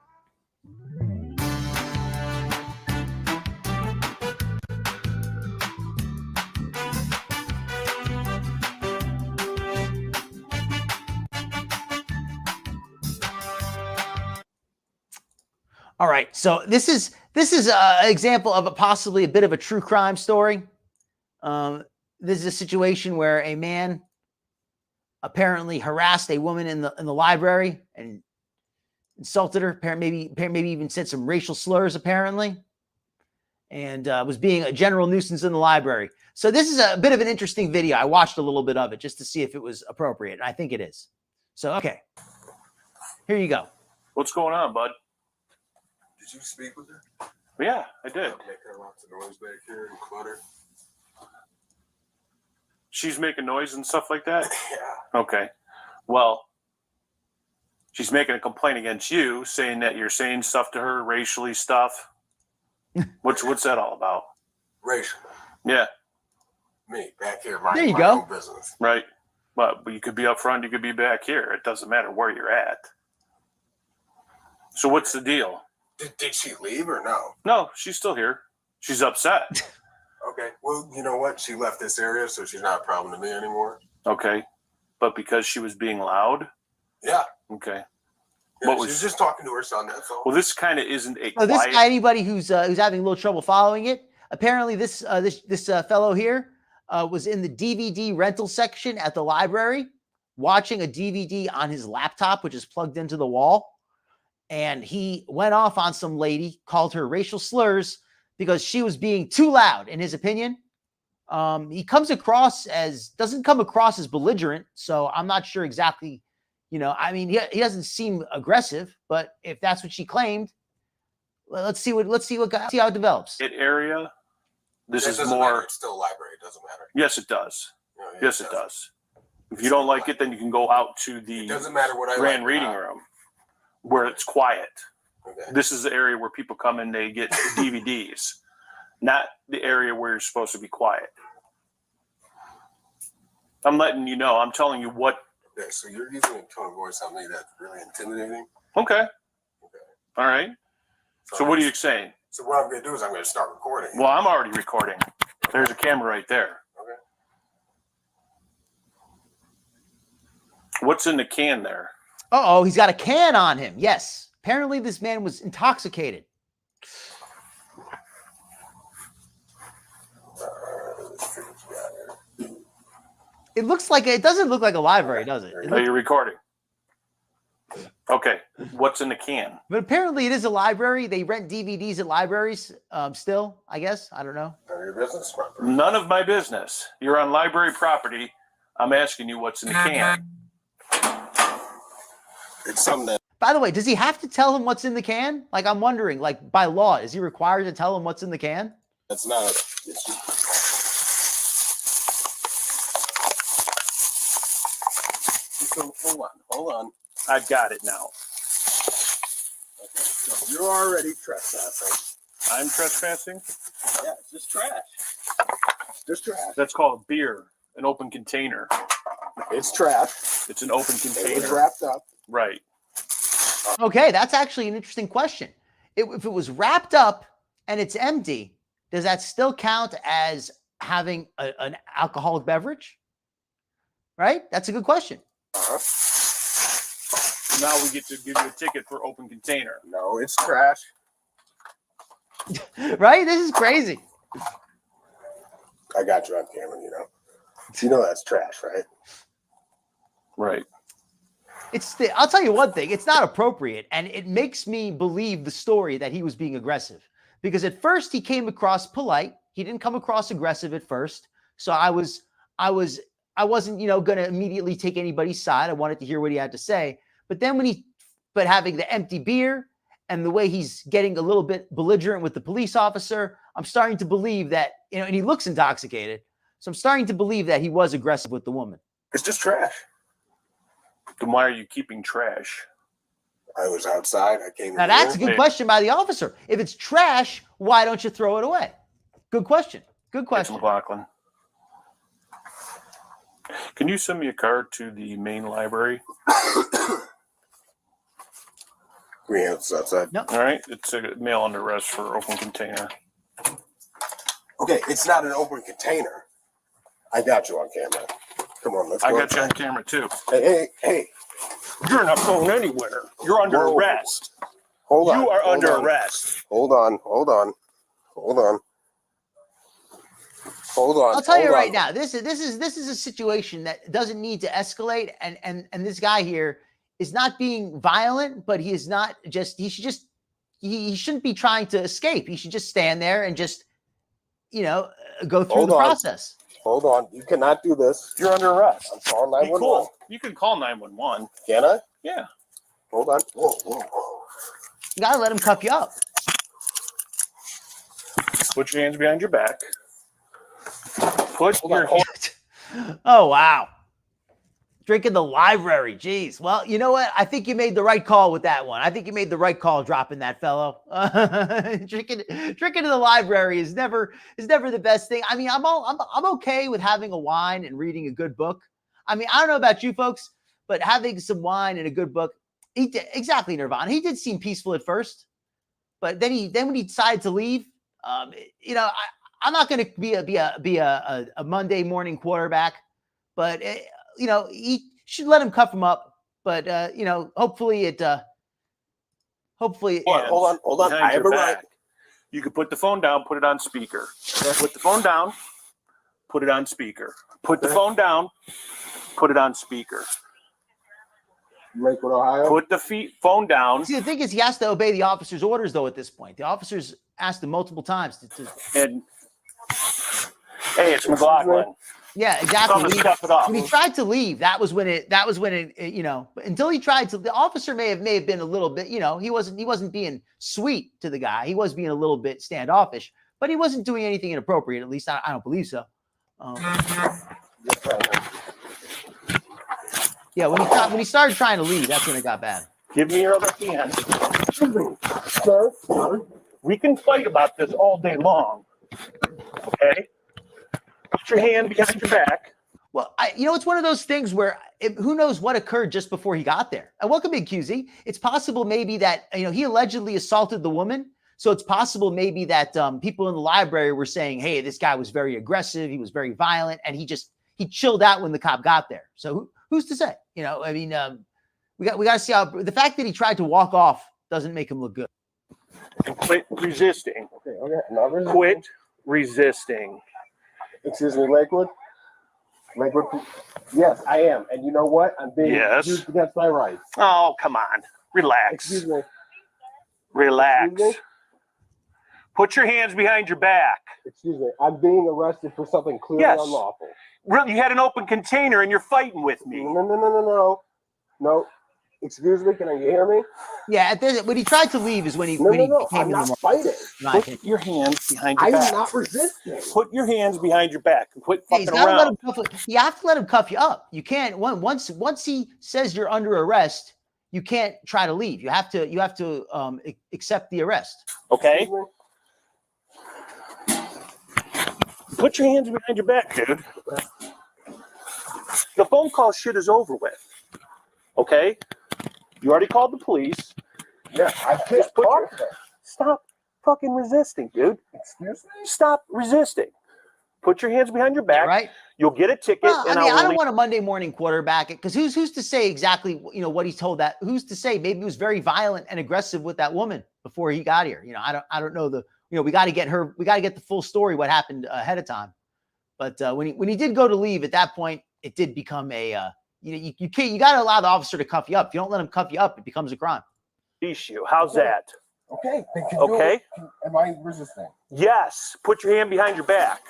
All right, so this is an example of possibly a bit of a true crime story. This is a situation where a man apparently harassed a woman in the library and insulted her. Maybe even said some racial slurs, apparently, and was being a general nuisance in the library. So this is a bit of an interesting video. I watched a little bit of it just to see if it was appropriate, and I think it is. So okay, here you go. What's going on, bud? Did you speak with her? Yeah, I did. Making lots of noise back here and clutter. She's making noise and stuff like that? Yeah. Okay. Well, she's making a complaint against you, saying that you're saying stuff to her, racially stuff. What's that all about? Racial. Yeah. Me, back here, There you my go. own business. Right. But you could be up front, you could be back here. It doesn't matter where you're at. So what's the deal? Did she leave or no? No, she's still here. She's upset. Okay. Well, you know what? She left this area, so she's not a problem to me anymore. Okay. But because she was being loud? Yeah. Okay. Yeah, she's just talking to her son, that's all. Well, this kind of isn't a Oh, this quiet... guy, anybody who's having a little trouble following it, apparently this fellow here was in the DVD rental section at the library, watching a DVD on his laptop, which is plugged into the wall. And he went off on some lady, called her racial slurs because she was being too loud, in his opinion. He doesn't come across as belligerent. So I'm not sure exactly, I mean, he doesn't seem aggressive, but if that's what she claimed, let's see how it develops. area. This is doesn't more. matter. It's still a library. It doesn't matter. Yes, it does. No, Yes, it does. If you don't like it, then you can go out to the It doesn't matter what I grand like reading about it. room where it's quiet. Okay. This is the area where people come and they get DVDs. not the area where you're supposed to be quiet. I'm letting you know. I'm telling you what. Okay, so you're using a tone of voice on me that's really intimidating. Okay. All right. So what are you saying? So what I'm going to do is I'm going to start recording. Well, I'm already recording. There's a camera right there. Okay. What's in the can there? Uh-oh, he's got a can on him. Yes. Apparently this man was intoxicated. It looks like it doesn't look like a library, does it? Are you recording? Okay. What's in the can? But apparently it is a library. They rent DVDs at libraries still, I guess. I don't know. None of your business. None of my business. You're on library property. I'm asking you what's in the can. It's something that. By the way, does he have to tell him what's in the can? Like, I'm wondering, like, by law, is he required to tell him what's in the can? That's not. It's just. So hold on. I've got it now. Okay, so you're already trespassing. I'm trespassing? Yeah, it's just trash. Just trash. That's called beer, an open container. It's trash. It's an open container. It was wrapped up. Right. Okay, that's actually an interesting question. If it was wrapped up and it's empty, does that still count as having an alcoholic beverage? Right? That's a good question. Now we get to give you a ticket for open container. No, it's trash. Right? This is crazy. I got you on camera, you know. You know that's trash, right? Right. I'll tell you one thing, it's not appropriate, and it makes me believe the story that he was being aggressive. Because at first he came across polite. He didn't come across aggressive at first. So I wasn't, going to immediately take anybody's side. I wanted to hear what he had to say. But then but having the empty beer and the way he's getting a little bit belligerent with the police officer, I'm starting to believe that, and he looks intoxicated. So I'm starting to believe that he was aggressive with the woman. It's just trash. Then why are you keeping trash? I was outside. I came. Now that's a good question by the officer. If it's trash, why don't you throw it away? Good question. Good question. It's McLaughlin. Can you send me a card to the main library? Yeah, it's outside. Nope. All right. It's a mail under arrest for open container. Okay, it's not an open container. I got you on camera. Come on, let's go. I got you on camera too. Hey. You're not going anywhere. You're under arrest. Hold on. You are under on. arrest. Hold on. I'll tell you right now, this is a situation that doesn't need to escalate, and this guy here is not being violent, but he is not just he shouldn't be trying to escape. He should just stand there and just go through the process. Hold on. You cannot do this. You're under arrest. I'm calling 911. Cool. You can call 911. Can I? Yeah. Hold on. Whoa. You gotta let him cuff you up. Put your hands behind your back. Put your hands. Oh, wow. Drinking the library. Jeez. Well, you know what? I think you made the right call with that one. I think you made the right call dropping that fellow. Drinking in the library is never the best thing. I mean, I'm okay with having a wine and reading a good book. I mean, I don't know about you folks, but having some wine and a good book, exactly, Nirvana. He did seem peaceful at first, but then when he decided to leave, I'm not going to be a Monday morning quarterback, but he should let him cuff him up. But hopefully it. Hold on. I have a right. You could put the phone down, put it on speaker. Put the phone down, put it on speaker. Put the phone down, put it on speaker. Lakewood, Ohio. Put the phone down. See, the thing is, he has to obey the officer's orders, though. At this point, the officers asked him multiple times And hey, it's McLaughlin. Yeah, exactly. When he tried to leave, that was when it until he tried to. The officer may have been a little bit, he wasn't being sweet to the guy. He was being a little bit standoffish, but he wasn't doing anything inappropriate. At least I don't believe so. Yeah, when he started trying to leave, that's when it got bad. Give me your other hand. Sir, we can fight about this all day long, Okay? Put your hand behind your back. Well, it's one of those things where who knows what occurred just before he got there. And welcome in, QZ. It's possible maybe that, he allegedly assaulted the woman. So it's possible maybe that people in the library were saying, hey, this guy was very aggressive. He was very violent. And he chilled out when the cop got there. So who's to say? We got to see how the fact that he tried to walk off doesn't make him look good. And quit resisting. Okay. Not resisting. Quit resisting. Excuse me, Lakewood. Lakewood. Yes, I am. And you know what? I'm being used against my rights. Oh, come on. Relax. Excuse me. Relax. Excuse me? Put your hands behind your back. Excuse me. I'm being arrested for something clearly unlawful. Really, you had an open container and you're fighting with me. No. Excuse me. Can you hear me? Yeah. When he tried to leave is when he No. came I'm in not the fighting. Put your hands behind your back. I'm not resisting. Put your hands behind your back and quit fucking he's gotta around. You have to let him cuff you up. You can't once he says you're under arrest, you can't try to leave. You have to accept the arrest. Okay. Put your hands behind your back, dude. The phone call shit is over with. Okay? You already called the police. Yeah, I can't talk to them. Stop fucking resisting, dude. Excuse me? Stop resisting. Put your hands behind your back. Right? You'll get a ticket. Well, and I don't want a Monday morning quarterback it because who's to say exactly what he's told that? Who's to say? Maybe he was very violent and aggressive with that woman before he got here. I don't know we got to get the full story what happened ahead of time. But when he did go to leave at that point, it did become a you got to allow the officer to cuff you up. If you don't let him cuff you up, it becomes a crime. Issue. How's that? Okay. Okay. Am I resisting? Yes. Put your hand behind your back.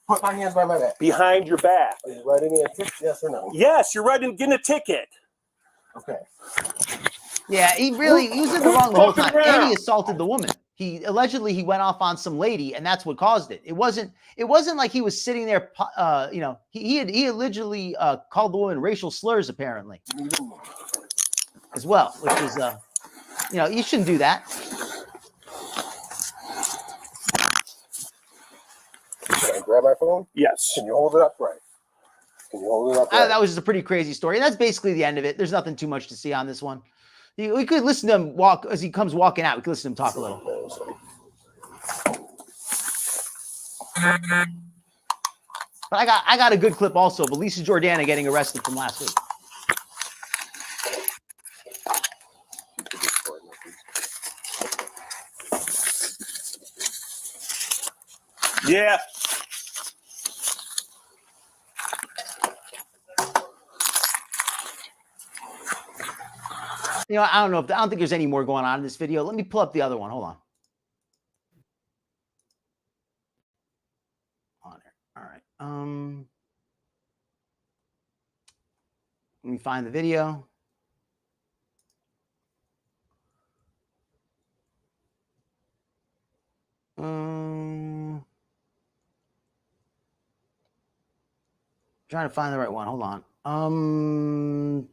Put my hands behind my back. Behind your back. Are you writing me a ticket? Yes or no? Yes, you're getting a ticket. Okay. Yeah, he was in the wrong the whole time. And he assaulted the woman. He allegedly went off on some lady, and that's what caused it. It wasn't like he was sitting there. He allegedly called the woman racial slurs apparently, as well, which is you shouldn't do that. Can I grab my phone? Yes. Can you hold it up right? That was just a pretty crazy story. And that's basically the end of it. There's nothing too much to see on this one. We could listen to him walk as he comes walking out. We could listen to him talk a little. But I got a good clip also of Elisa Jordana getting arrested from last week. Yeah. I don't think there's any more going on in this video. Let me pull up the other one. Hold on. All right. Let me find the video. Trying to find the right one. Hold on.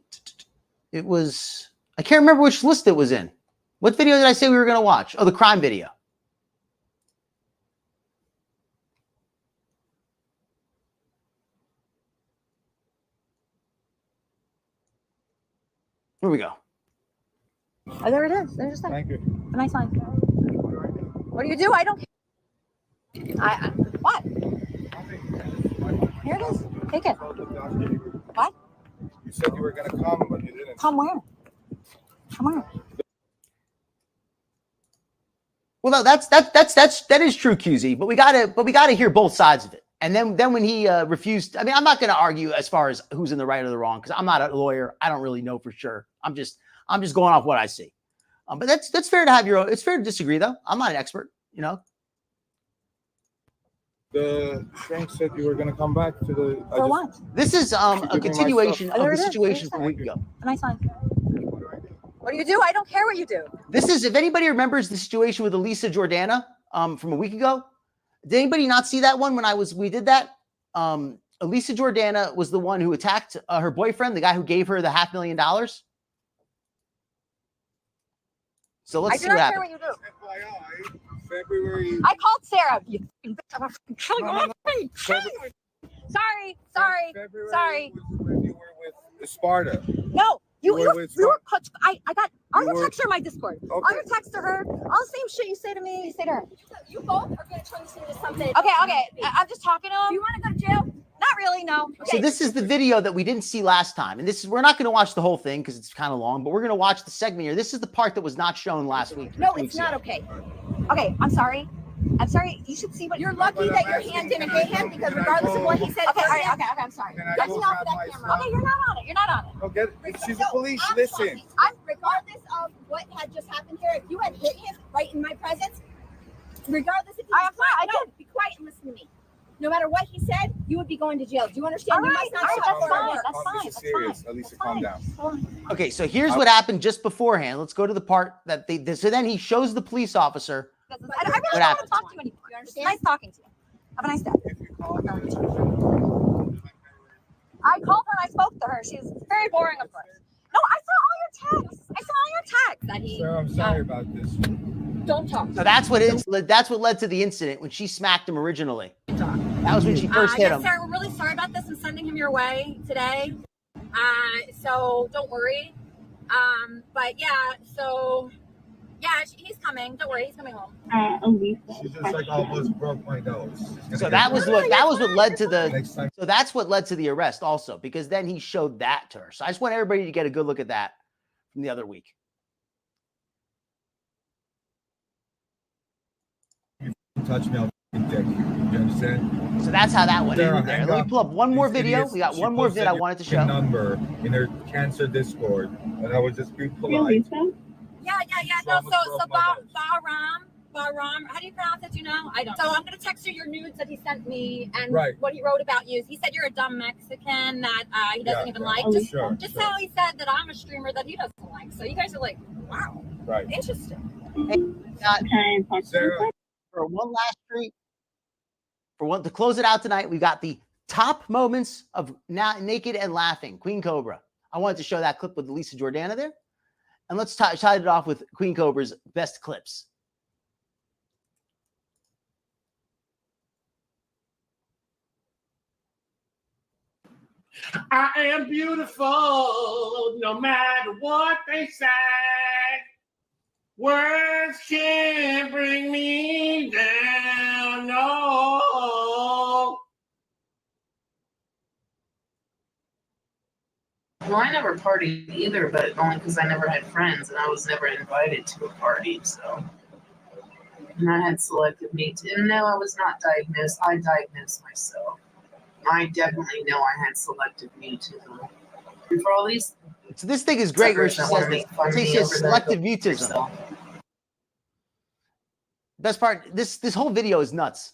It was, I can't remember which list it was in. What video did I say we were going to watch? Oh, the crime video. Here we go. Oh, there it is. There's a second. Thank you. A nice line. What do you do? I don't care. What? Here it is. Take it. What? You said you were going to come, but you didn't. Come where? Come where? Well, no, that is true, QZ. But we gotta hear both sides of it. And then when he refused, I mean, I'm not going to argue as far as who's in the right or the wrong because I'm not a lawyer. I don't really know for sure. I'm just going off what I see. But that's fair to have your own. It's fair to disagree, though. I'm not an expert, The shrink said you were going to come back to the. For what? This is a continuation of the situation from a week ago. A nice line. What do you do? I don't care what you do. This is, if anybody remembers the situation with Elisa Jordana from a week ago. Did anybody not see that one when we did that? Elisa Jordana was the one who attacked her boyfriend, the guy who gave her the $500,000. So let's see what happens. I do not care what you do. FYI, February. I called Sarah. You fucking bitch. I'm fucking killing you. Sorry. February was when you were with Sparta. No, you were I got all your were- texts are in my Discord. All Okay. your texts to her, all the same shit you say to me, you say to her. You both are going to turn this into something. Okay. I'm just talking to him. Do you want to go to jail? Not really, no. So this is the video that we didn't see last time. And we're not going to watch the whole thing because it's kind of long, but we're going to watch the segment here. This is the part that was not shown last week. No, it's not okay. Okay, I'm sorry. You should see what You're lucky that your hand didn't hit him because regardless of what he said, Okay, I'm sorry. Can I That's go not have for my that camera. son? Okay, you're not on it. Okay, she's a police. I'm Listen. talking. Regardless of what had just happened here, if you had hit him right in my presence, regardless if I did. be quiet and listen to me. No matter what he said, you would be going to jail. Do you understand? All You right, must not all right, shut that's the fine. door. That's fine. This is serious. Elisa, calm down. Okay, so here's what happened just beforehand. Let's go to the part that so then he shows the police officer. I really don't want happened? to talk to you anymore. You understand? Nice talking to you. Have a nice day. If you call me, I called her and I spoke to her. She was very boring at first. No, I saw all your texts. That he. sir, I'm sorry about this. Don't talk. So that's what led to the incident when she smacked him originally. That was when she first hit Yes, him. sir. We're really sorry about this. I'm sending him your way today. So don't worry. But yeah, so yeah, he's coming. Don't worry, he's coming home. She just like almost broke my nose. So that was what led to that's what led to the arrest also, because then he showed that to her. So I just want everybody to get a good look at that from the other week. Touch me, I'll dick you. You understand? So that's how that went Sarah, in there. hang Let me up. pull up one more These video. idiots, We got she one more posted vid I your wanted to fucking show. number in her cancer Discord, and I was just being polite. Yeah. No, so Bahram, how do you pronounce it? Do you know? I don't. So I'm gonna text you your nudes that he sent me and what he wrote about you. He said you're a dumb Mexican that he doesn't even like. Just how he said that I'm a streamer that he doesn't like. So you guys are like, wow, Right. interesting. Sarah, For one last treat, to close it out tonight, we got the top moments of Naked and Laughing, Queen Cobra. I wanted to show that clip with Elisa Jordana there. And let's tie it off with Queen Cobra's best clips. I am beautiful, no matter what they say. Words can't bring me down, no. Well, I never partied either, but only because I never had friends and I was never invited to a party. So, and I had selective needs. And no, I was not diagnosed. I diagnosed myself. I definitely know I had selective mutism. And for all these, so this thing is great where she says selective mutism. Best part, this whole video is nuts.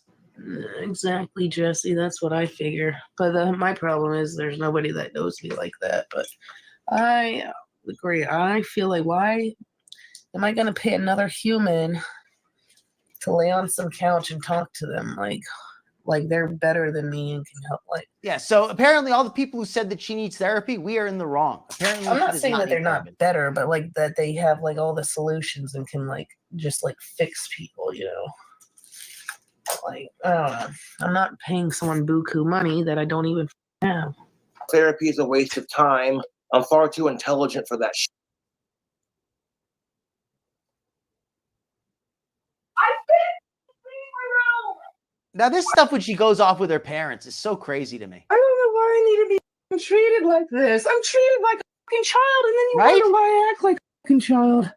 Exactly, Jesse. That's what I figure. But my problem is there's nobody that knows me like that. But I agree. I feel like, why am I going to pay another human to lay on some couch and talk to them? Like they're better than me and can help. Like, yeah. So apparently, all the people who said that she needs therapy, we are in the wrong. Apparently, I'm not saying that they're not better, but like that they have like all the solutions and can like just like fix people. You know. Like, I don't know. I'm not paying someone buku money that I don't even have. Therapy is a waste of time. I'm far too intelligent for that shit. Now, this stuff when she goes off with her parents is so crazy to me. I don't know why I need to be treated like this. I'm treated like a fucking child, and then you wonder why I act like a fucking child.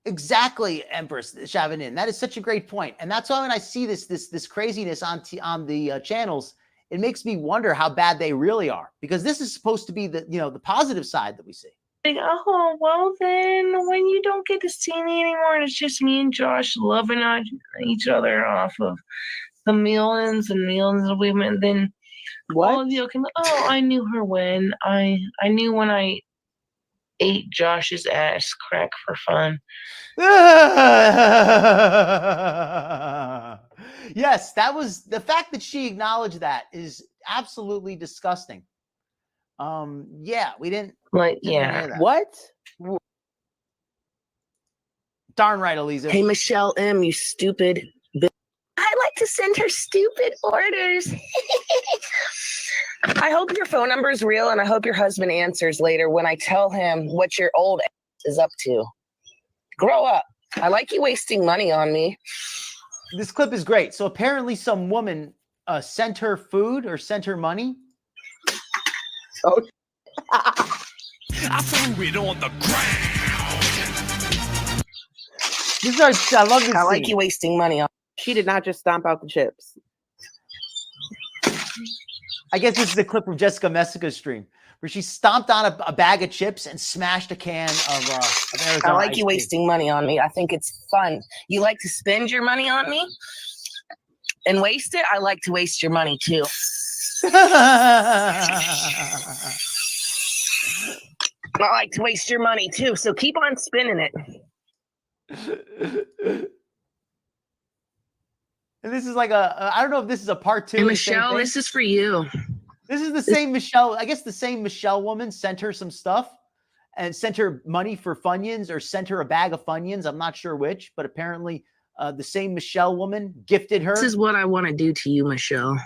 Exactly, Empress Chavanin. That is such a great point. And that's why when I see this craziness on the channels, it makes me wonder how bad they really are. Because this is supposed to be the positive side that we see. Like, oh, well then, when you don't get to see me anymore and it's just me and Josh loving each other off of the millions and millions of women, then all of you can, I knew her when. I knew when I ate Josh's ass crack for fun. Yes, that was the fact that she acknowledged that is absolutely disgusting. Yeah, we didn't like hear that. what? Darn right, Elisa. Hey, Michelle M., you stupid bitch. I like to send her stupid orders. I hope your phone number is real, and I hope your husband answers later when I tell him what your old ass is up to. Grow up. I like you wasting money on me. This clip is great. So apparently some woman sent her food or sent her money. Oh. I threw it on the ground. I love this. I like you wasting money on. She did not just stomp out the chips. I guess this is a clip from Jessica Messica's stream where she stomped on a bag of chips and smashed a can of Arizona. I like you wasting money on me. I think it's fun. You like to spend your money on me and waste it. I like to waste your money too. I like to waste your money too. So keep on spending it. And this is like I don't know if this is a part 2. Hey, Michelle, this is for you. This is the same Michelle. I guess the same Michelle woman sent her some stuff and sent her money for Funyuns or sent her a bag of Funyuns. I'm not sure which, but apparently the same Michelle woman gifted her. This is what I want to do to you, Michelle.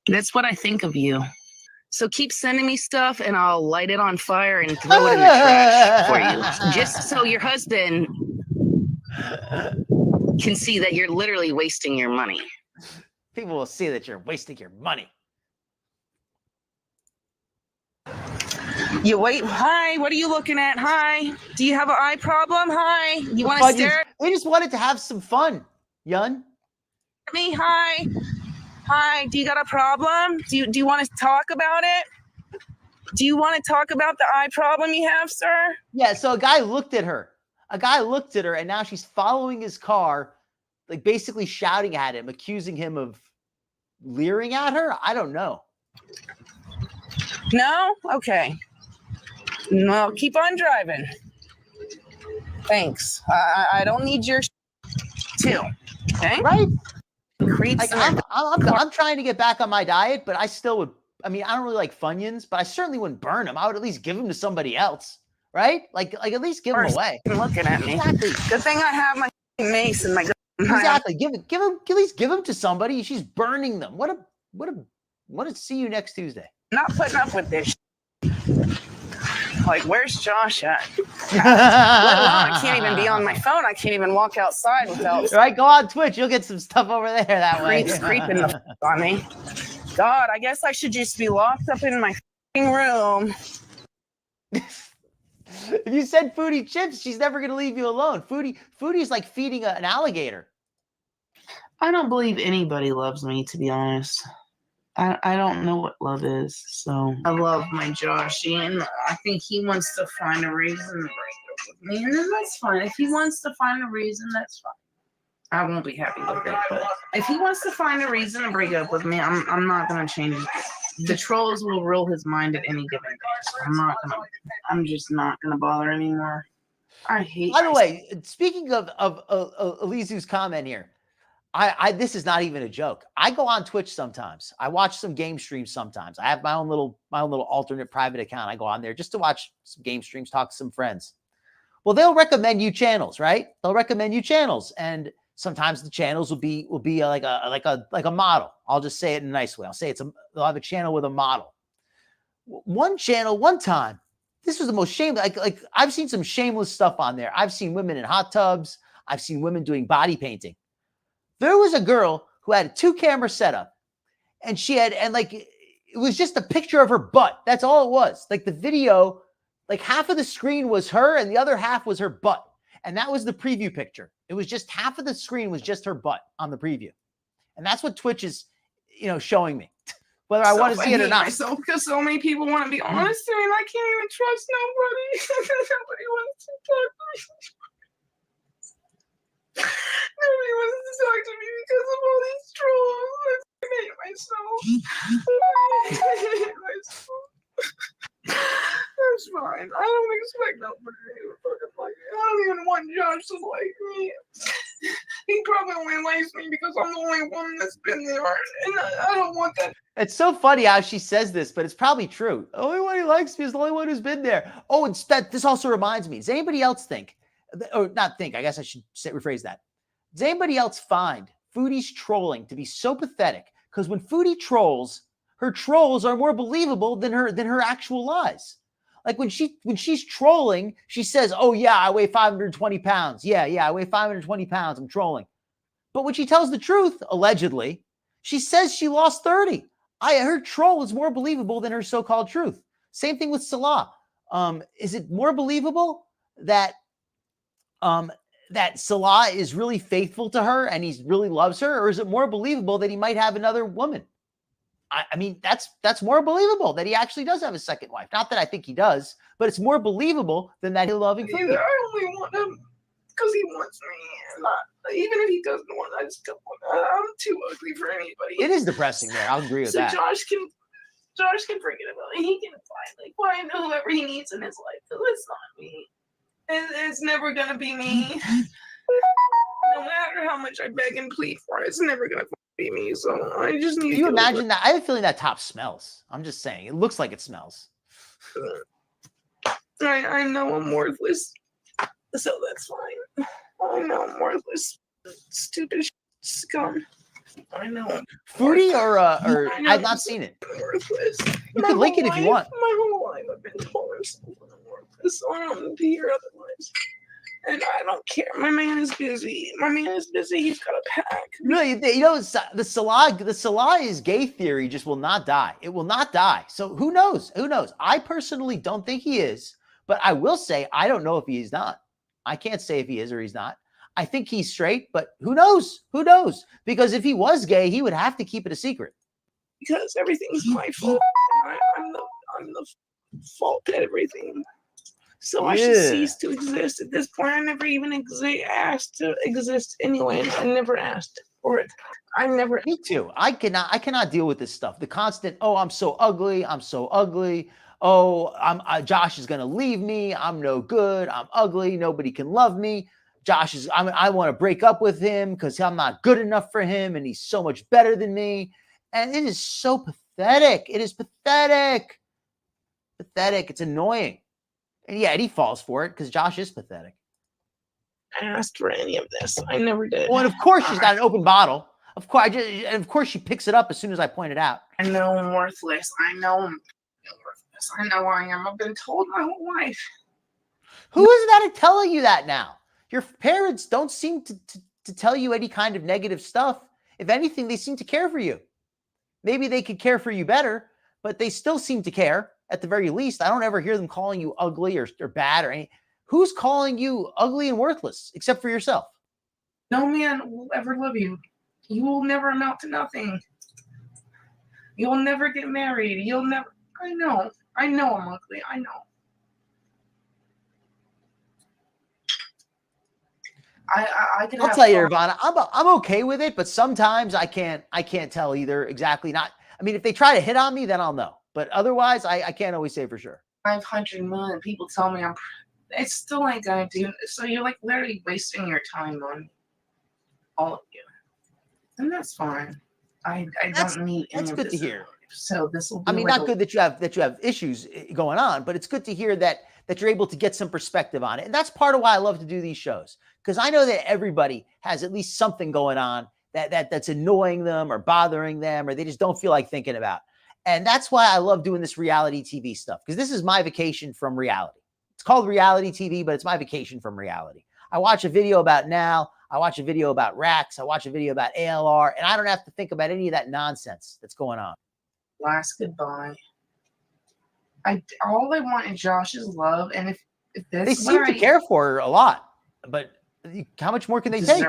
That's what I think of you. So keep sending me stuff and I'll light it on fire and throw it in the trash for you. Just so your husband can see that you're literally wasting your money. People will see that you're wasting your money. You wait. Hi, what are you looking at? Hi. Do you have an eye problem? Hi. You want to stare at We just wanted to have some fun, Yun. me? Hi. Hi. Do you got a problem? Do you want to talk about it? Do you want to talk about the eye problem you have, sir? Yeah, so a guy looked at her. And now she's following his car, like basically shouting at him, accusing him of leering at her. I don't know. No? Okay. No, keep on driving. Thanks. I don't need your too. Okay? Right? Creeps. Like, I'm trying to get back on my diet, but I still would. I mean, I don't really like Funyuns, but I certainly wouldn't burn them. I would at least give them to somebody else, right? Like at least give them away. Looking at me. Exactly. Good thing I have my mace and my gun. Exactly. Give them. At least give them to somebody. She's burning them. What a see you next Tuesday. Not putting up with this. Like, where's Josh at? Let alone, I can't even be on my phone. I can't even walk outside without. Right, go on Twitch. You'll get some stuff over there that way. Creeping the on me. God, I guess I should just be locked up in my room. If you send Foodie chips, she's never going to leave you alone. Foodie's like feeding an alligator. I don't believe anybody loves me, to be honest. I don't know what love is, so I love my Joshy, and I think he wants to find a reason to break up with me, and then that's fine. If he wants to find a reason, that's fine. I won't be happy with it, but if he wants to find a reason to break up with me, I'm not gonna change it. The trolls will rule his mind at any given day. I'm just not gonna bother anymore. I hate. By the way, speaking of Elisa's comment here. This is not even a joke. I go on Twitch sometimes. I watch some game streams sometimes. I have my own little alternate private account. I go on there just to watch some game streams, talk to some friends. Well, they'll recommend you channels, right? They'll recommend you channels, and sometimes the channels will be like a model. I'll just say it in a nice way. I'll say they'll have a channel with a model. One channel, one time, this was the most shameless. Like I've seen some shameless stuff on there. I've seen women in hot tubs. I've seen women doing body painting. There was a girl who had a 2-camera setup, and it was just a picture of her butt. That's all it was. Like the video, like half of the screen was her and the other half was her butt. And that was the preview picture. It was just half of the screen was just her butt on the preview. And that's what Twitch is, showing me, whether I want to see it or not. Myself because so many people want to be honest to me, and I can't even trust nobody. Nobody wants to talk to me. Nobody wants to talk to me because of all these trolls. I hate myself. I hate myself. That's fine. I don't expect nobody to fucking like me. I don't even want Josh to like me. He probably only likes me because I'm the only one that's been there, and I don't want that. It's so funny how she says this, but it's probably true. The only one who likes me is the only one who's been there. Oh, and this also reminds me. Does anybody else think or not think, I guess I should rephrase that. Does anybody else find Foodie's trolling to be so pathetic? Because when Foodie trolls, her trolls are more believable than her actual lies. Like when she's trolling, she says, "Oh yeah, I weigh 520 pounds. Yeah, I weigh 520 pounds. I'm trolling." But when she tells the truth, allegedly, she says she lost 30. Her troll is more believable than her so-called truth. Same thing with Salah. Is it more believable that Salah is really faithful to her and he really loves her, or is it more believable that he might have another woman? I mean, that's more believable that he actually does have a second wife. Not that I think he does, but it's more believable than that he'll loving Foodie. I only want him because he wants me. Even if he doesn't want, I just don't want. I'm too ugly for anybody. It is depressing there. I'll agree with that. So Josh can forget about it. He can find whoever he needs in his life. Because it's not me. It's never gonna be me. No matter how much I beg and plead for it, it's never gonna be me. So I just need. Can you imagine that? I have a feeling that top smells. I'm just saying. It looks like it smells. I know I'm worthless, so that's fine. I know I'm worthless. Stupid scum. I know. Foodie or I've not seen it. Worthless. You can link it if you want. My whole life I've been told I'm so worthless. So I don't be here otherwise. And I don't care. My man is busy. He's got a pack. Really, you know, the Salah is gay theory just will not die. It will not die. So who knows? Who knows? I personally don't think he is, but I will say I don't know if he is not. I can't say if he is or he's not. I think he's straight, but who knows? Who knows? Because if he was gay, he would have to keep it a secret. Because everything's my fault. I'm the fault at everything. So I should cease to exist at this point. I never even asked to exist anyway. I never asked for it. I never. Me too. I cannot deal with this stuff. The constant, oh, I'm so ugly. I'm so ugly. Oh, Josh is gonna leave me. I'm no good. I'm ugly. Nobody can love me. I want to break up with him because I'm not good enough for him, and he's so much better than me. And it is so pathetic. It is pathetic. Pathetic. It's annoying. And yeah, he falls for it because Josh is pathetic. I asked for any of this. I never did. Well, and of course she's got an open bottle. Of course, she picks it up as soon as I point it out. I know I'm worthless. I know I'm worthless. I know I am. I've been told my whole life. Who is that telling you that now? Your parents don't seem to tell you any kind of negative stuff. If anything, they seem to care for you. Maybe they could care for you better, but they still seem to care. At the very least, I don't ever hear them calling you ugly or bad or anything. Who's calling you ugly and worthless except for yourself? No man will ever love you. You will never amount to nothing. You'll never get married. You'll never. I know I'm ugly. I know. I can. I'll tell you, Ivana, I'm okay with it, but sometimes I can't tell either exactly. Not. I mean, if they try to hit on me, then I'll know. But otherwise, I can't always say for sure. 500 million people tell me it's still ain't gonna do. So you're like literally wasting your time on all of you, and that's fine. I don't need any of this. That's good to hear. So this will be. I mean, not good that you have issues going on, but it's good to hear that you're able to get some perspective on it, and that's part of why I love to do these shows, because I know that everybody has at least something going on that's annoying them or bothering them, or they just don't feel like thinking about. And that's why I love doing this reality TV stuff, because this is my vacation from reality. It's called reality TV, but it's my vacation from reality. I watch a video about Now. I watch a video about Rax. I watch a video about ALR, and I don't have to think about any of that nonsense that's going on. Last goodbye. All I want is Josh's love, and if this they seem to care for her a lot, but how much more can they take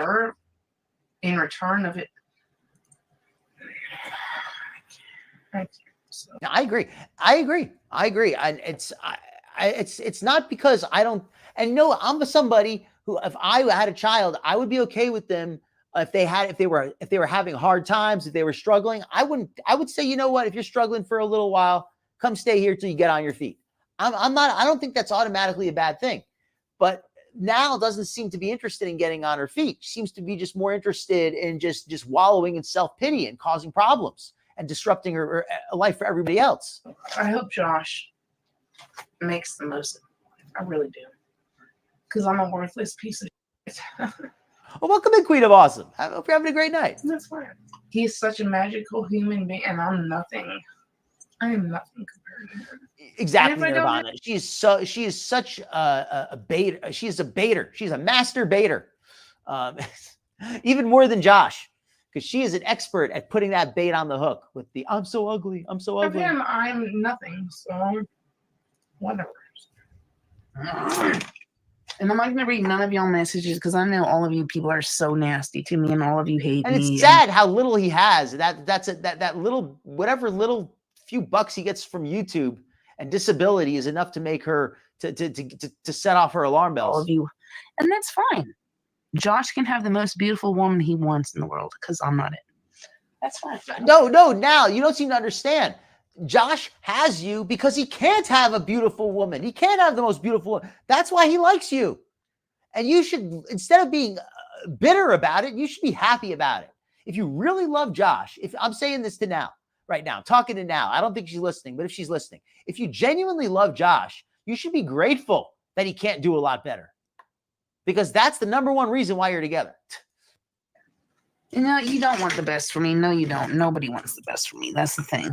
in return of it? I agree. And it's not because I don't. And no, I'm somebody who, if I had a child, I would be okay with them if they were having hard times, if they were struggling. I would say, you know what, if you're struggling for a little while, come stay here till you get on your feet. I don't think that's automatically a bad thing. But Nal doesn't seem to be interested in getting on her feet. She seems to be just more interested in just wallowing in self-pity and causing problems and disrupting her life for everybody else. I hope Josh makes the most of it. I really do. Because I'm a worthless piece of shit. Well, welcome in, Queen of Awesome. I hope you're having a great night. That's fine. He's such a magical human being, and I'm nothing. I am nothing compared to him. Exactly, Nirvana. She is such a baiter. She is a baiter. She's a master baiter. Even more than Josh, because she is an expert at putting that bait on the hook with the "I'm so ugly, I'm so ugly." Of him, I'm nothing. So whatever. And I'm not going to read none of y'all messages because I know all of you people are so nasty to me, and all of you hate And me. it's sad how little he has. That little, whatever little few bucks he gets from YouTube and disability is enough to make her to set off her alarm bells. All of you, and that's fine. Josh can have the most beautiful woman he wants in the world because I'm not it. That's fine. No, now you don't seem to understand. Josh has you because he can't have a beautiful woman. He can't have the most beautiful woman. That's why he likes you. And you should, instead of being bitter about it, you should be happy about it. If you really love Josh, if I'm saying this to now, right now, I'm talking to now, I don't think she's listening, but if she's listening, if you genuinely love Josh, you should be grateful that he can't do a lot better. Because that's the number one reason why you're together. No, you don't want the best for me. No, you don't. Nobody wants the best for me. That's the thing.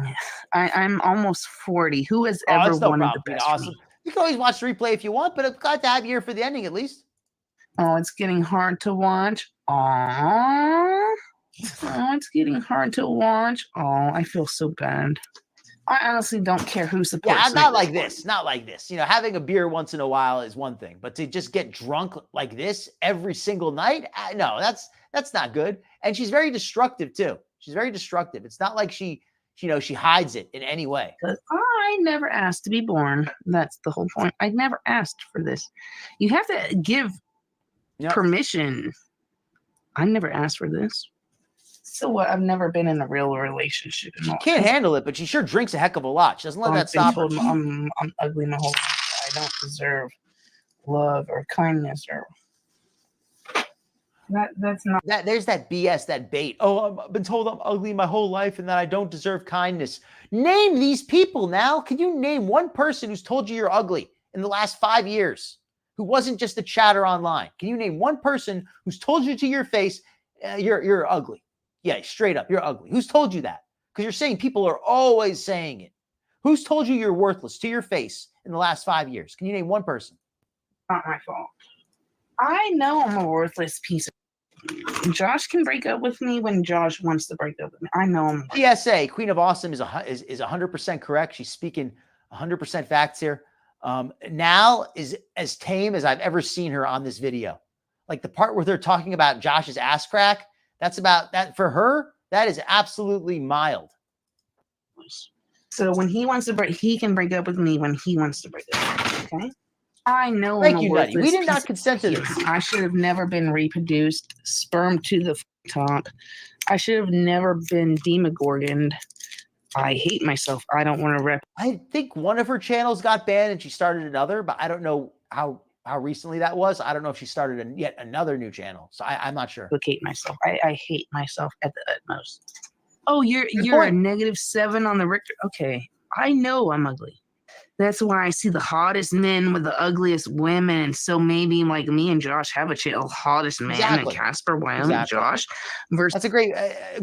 I'm almost 40. Who has ever wanted the best for me? You can always watch the replay if you want, but I've got to have you here for the ending at least. Oh, it's getting hard to watch. Aww. Oh, it's getting hard to watch. Oh, I feel so bad. I honestly don't care who supports me. Yeah, not like this. Not like this. You know, having a beer once in a while is one thing, but to just get drunk like this every single night, no, that's not good. And she's very destructive too. She's very destructive. It's not like she hides it in any way. I never asked to be born. That's the whole point. I never asked for this. You have to give permission. I never asked for this. So what? I've never been in a real relationship. She can't handle it, but she sure drinks a heck of a lot. She doesn't let that stop her. I'm ugly my whole life. I don't deserve love or kindness or that's not that. There's that BS, that bait. Oh, I've been told I'm ugly my whole life and that I don't deserve kindness. Name these people now. Can you name one person who's told you you're ugly in the last 5 years who wasn't just a chatter online? Can you name one person who's told you to your face you're ugly? Yeah, straight up, you're ugly. Who's told you that? Because you're saying people are always saying it. Who's told you you're worthless to your face in the last 5 years? Can you name one person? Not my fault. I know I'm a worthless piece of. Josh can break up with me when Josh wants to break up with me. I know I'm. PSA, Queen of Awesome is 100% correct. She's speaking 100% facts here. Now is as tame as I've ever seen her on this video. Like the part where they're talking about Josh's ass crack. That's about that for her. That is absolutely mild. So when he wants to break, he can break up with me when he wants to break up. Okay. I know. Thank you, Nutty. We did not consent to this. I should have never been reproduced. Sperm to the top. I should have never been demogorgoned. I hate myself. I don't want to rep. I think one of her channels got banned and she started another, but I don't know how recently that was. I don't know if she started yet another new channel. So I'm not sure. Hate myself. I hate myself at the utmost. Oh, you're a -7 on the Richter. Okay. I know I'm ugly. That's why I see the hottest men with the ugliest women. And so maybe like me and Josh have a channel, hottest man and Casper, Wyoming, Josh. That's a great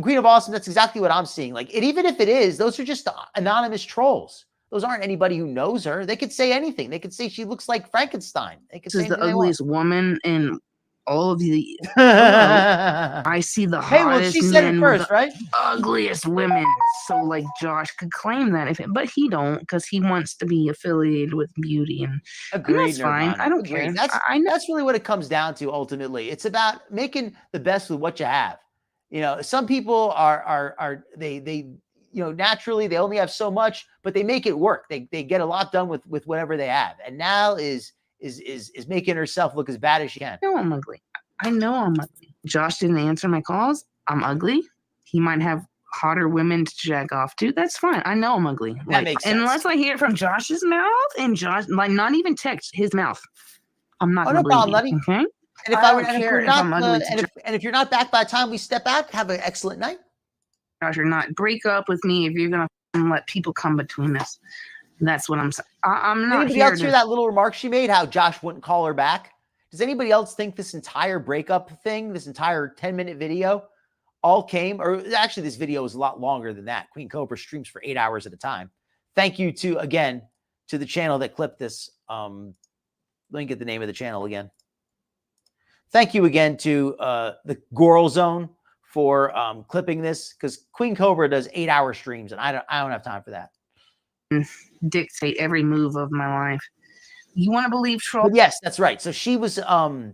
Queen of Awesome. That's exactly what I'm seeing. Like even if it is, those are just anonymous trolls. Those aren't anybody who knows her. They could say anything. They could say she looks like Frankenstein. They could say the ugliest woman in all of the. I see the hottest she said men it first, with the right? ugliest women. So like Josh could claim that but he don't because he wants to be affiliated with beauty and agreed. That's fine. I don't care. That's really what it comes down to. Ultimately, it's about making the best with what you have. You know, some people are they naturally they only have so much, but they make it work. They get a lot done with whatever they have. And now is making herself look as bad as she can. I know I'm ugly. I know I'm ugly. Josh didn't answer my calls. I'm ugly. He might have hotter women to jack off to. That's fine. I know I'm ugly. That makes sense. Unless I hear it from Josh's mouth and Josh, like not even text his mouth. I'm not gonna believe you. Okay. And if you're not back by the time we step out, have an excellent night. Josh, you're not. Break up with me if you're gonna let people come between us. That's what I'm saying. I'm not. Anybody else hear that little remark she made? How Josh wouldn't call her back? Does anybody else think this entire breakup thing, this entire 10-minute video all came, or actually this video is a lot longer than that. Queen Cobra streams for 8 hours at a time. Thank you to the channel that clipped this. Let me get the name of the channel again. Thank you again to the Goral Zone for clipping this, because Queen Cobra does 8-hour streams, and I don't have time for that. Dictate every move of my life. You want to believe troll? But yes, that's right. So she was I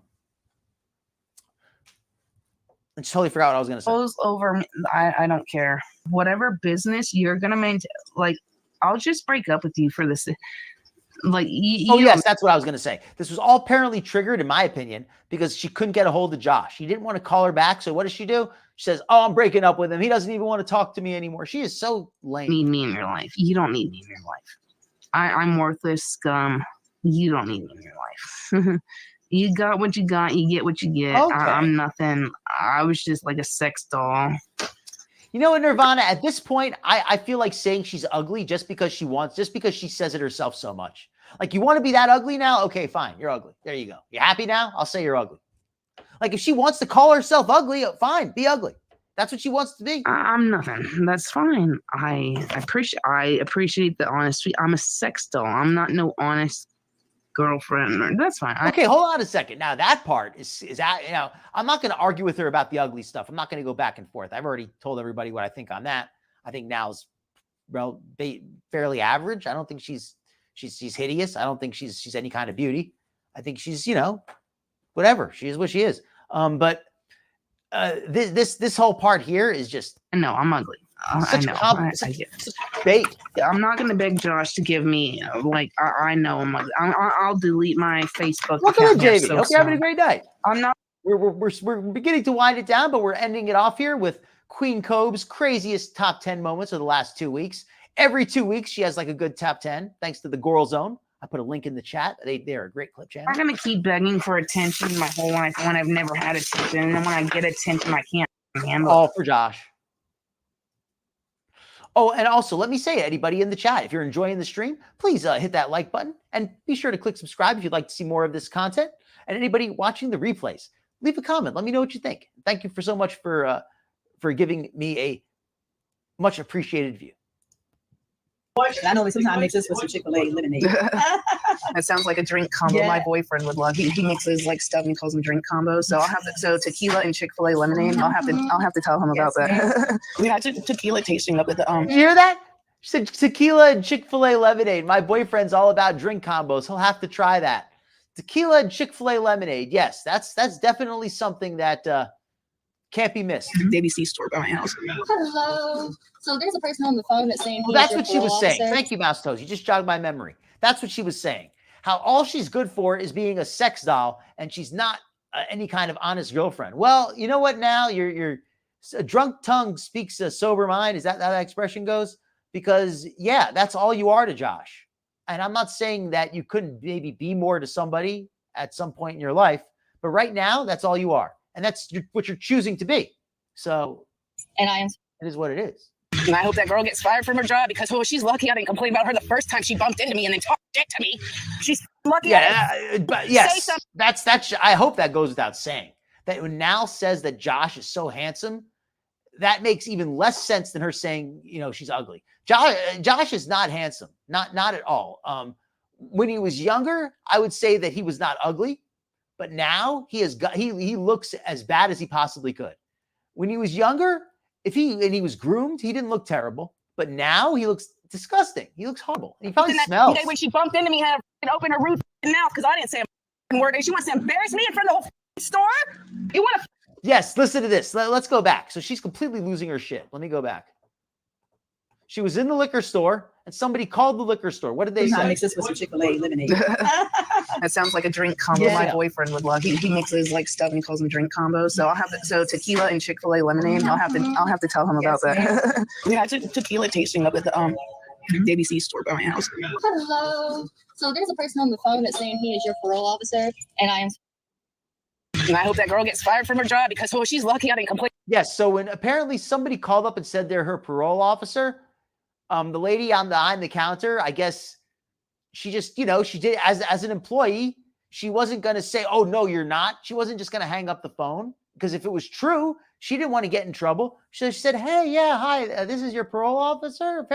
totally forgot what I was going to say. Goes over. I don't care. Whatever business you're gonna maintain, like, I'll just break up with you for this. Like, yes, that's what I was going to say. This was all apparently triggered, in my opinion, because she couldn't get a hold of Josh. He didn't want to call her back. So what does she do? She says, "Oh, I'm breaking up with him. He doesn't even want to talk to me anymore." She is so lame. Need me in your life. You don't need me in your life. I'm worthless scum. You don't need me in your life. You got what you got. You get what you get. Okay. I'm nothing. I was just like a sex doll. You know what, Nirvana, at this point, I feel like saying she's ugly just because she says it herself so much. Like, you want to be that ugly now? Okay, fine. You're ugly. There you go. You happy now? I'll say you're ugly. Like, if she wants to call herself ugly, fine, be ugly. That's what she wants to be. I'm nothing. That's fine. I appreciate the honesty. I'm a sex doll. I'm not no honest girlfriend. That's fine. Okay, hold on a second. Now that part is I'm not going to argue with her about the ugly stuff. I'm not going to go back and forth. I've already told everybody what I think on that. I think Now's fairly average. I don't think she's hideous. I don't think she's any kind of beauty. I think she's, whatever. She is what she is. But this whole part here is just, no, I'm ugly. I know. Bait. I'm not going to beg Josh to give me, I know I'm ugly. I'll delete my Facebook Welcome account. in, JV. Hope you're having a great night. I'm not. We're beginning to wind it down, but we're ending it off here with Queen Cobe's craziest top 10 moments of the last 2 weeks. Every 2 weeks, she has like a good top 10, thanks to the Goral Zone. I put a link in the chat. They're a great clip channel. I'm going to keep begging for attention my whole life when I've never had attention. And then when I get attention, I can't handle it. All for Josh. Oh, and also, let me say, anybody in the chat, if you're enjoying the stream, please hit that like button and be sure to click subscribe if you'd like to see more of this content. And anybody watching the replays, leave a comment. Let me know what you think. Thank you so much for giving me a much appreciated view. I know sometimes mixes with some Chick-fil-A lemonade. That sounds like a drink combo my boyfriend would love. He mixes like stuff and calls them drink combos. So so tequila and Chick-fil-A lemonade. I'll have to tell him about that. We had tequila tasting up at the You hear that? She said tequila and Chick-fil-A lemonade. My boyfriend's all about drink combos. He'll have to try that. Tequila and Chick-fil-A lemonade. Yes, that's definitely something that can't be missed. ABC store by my house. Hello. So there's a person on the phone that's saying. Well, that's what she was saying. Thank you, Mouse Toes. You just jogged my memory. That's what she was saying. How all she's good for is being a sex doll, and she's not any kind of honest girlfriend. Well, you know what? Now you're a drunk tongue speaks a sober mind. Is that how that expression goes? Because yeah, that's all you are to Josh. And I'm not saying that you couldn't maybe be more to somebody at some point in your life, but right now that's all you are, and that's what you're choosing to be. So, and it is what it is. And I hope that girl gets fired from her job because she's lucky I didn't complain about her the first time she bumped into me and then talked shit to me. She's lucky. Yeah, but yes, that's. I hope that goes without saying. That when Nal says that Josh is so handsome, that makes even less sense than her saying, she's ugly. Josh is not handsome, not at all. When he was younger, I would say that he was not ugly, but now he looks as bad as he possibly could. When he was younger, he was groomed, he didn't look terrible, but now he looks disgusting. He looks horrible. He probably smells. When she bumped into me, had to open her rude mouth because I didn't say a word. And she wants to embarrass me in front of the whole store. You want to? Yes, listen to this. Let's go back. So she's completely losing her shit. Let me go back. She was in the liquor store and somebody called the liquor store. What did they say? Mix this with some Chick-fil-A lemonade. That sounds like a drink combo my boyfriend would love. He mixes like stuff and calls them drink combos. So tequila and Chick-fil-A lemonade. I'll have to tell him about that. We had tequila tasting up at the ABC store by my house. Hello. So there's a person on the phone that's saying he is your parole officer, and I am. And I hope that girl gets fired from her job because she's lucky I didn't complain. Yes. So when apparently somebody called up and said they're her parole officer, the lady behind the counter, I guess she just, she did as an employee, she wasn't going to say, oh, no, you're not. She wasn't just going to hang up the phone, because if it was true, she didn't want to get in trouble. So she said, hey, yeah, hi, this is your parole officer.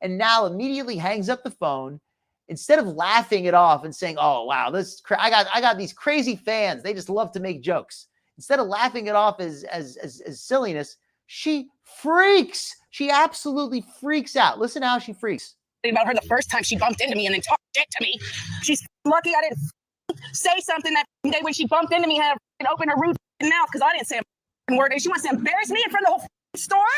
And now immediately hangs up the phone instead of laughing it off and saying, oh, wow, I got these crazy fans. They just love to make jokes. Instead of laughing it off as silliness, she freaks. She absolutely freaks out. Listen how she freaks. About her the first time she bumped into me and then talked shit to me. She's lucky I didn't say something that day when she bumped into me and had to open her rude mouth because I didn't say a word. And she wants to embarrass me in front of the whole store?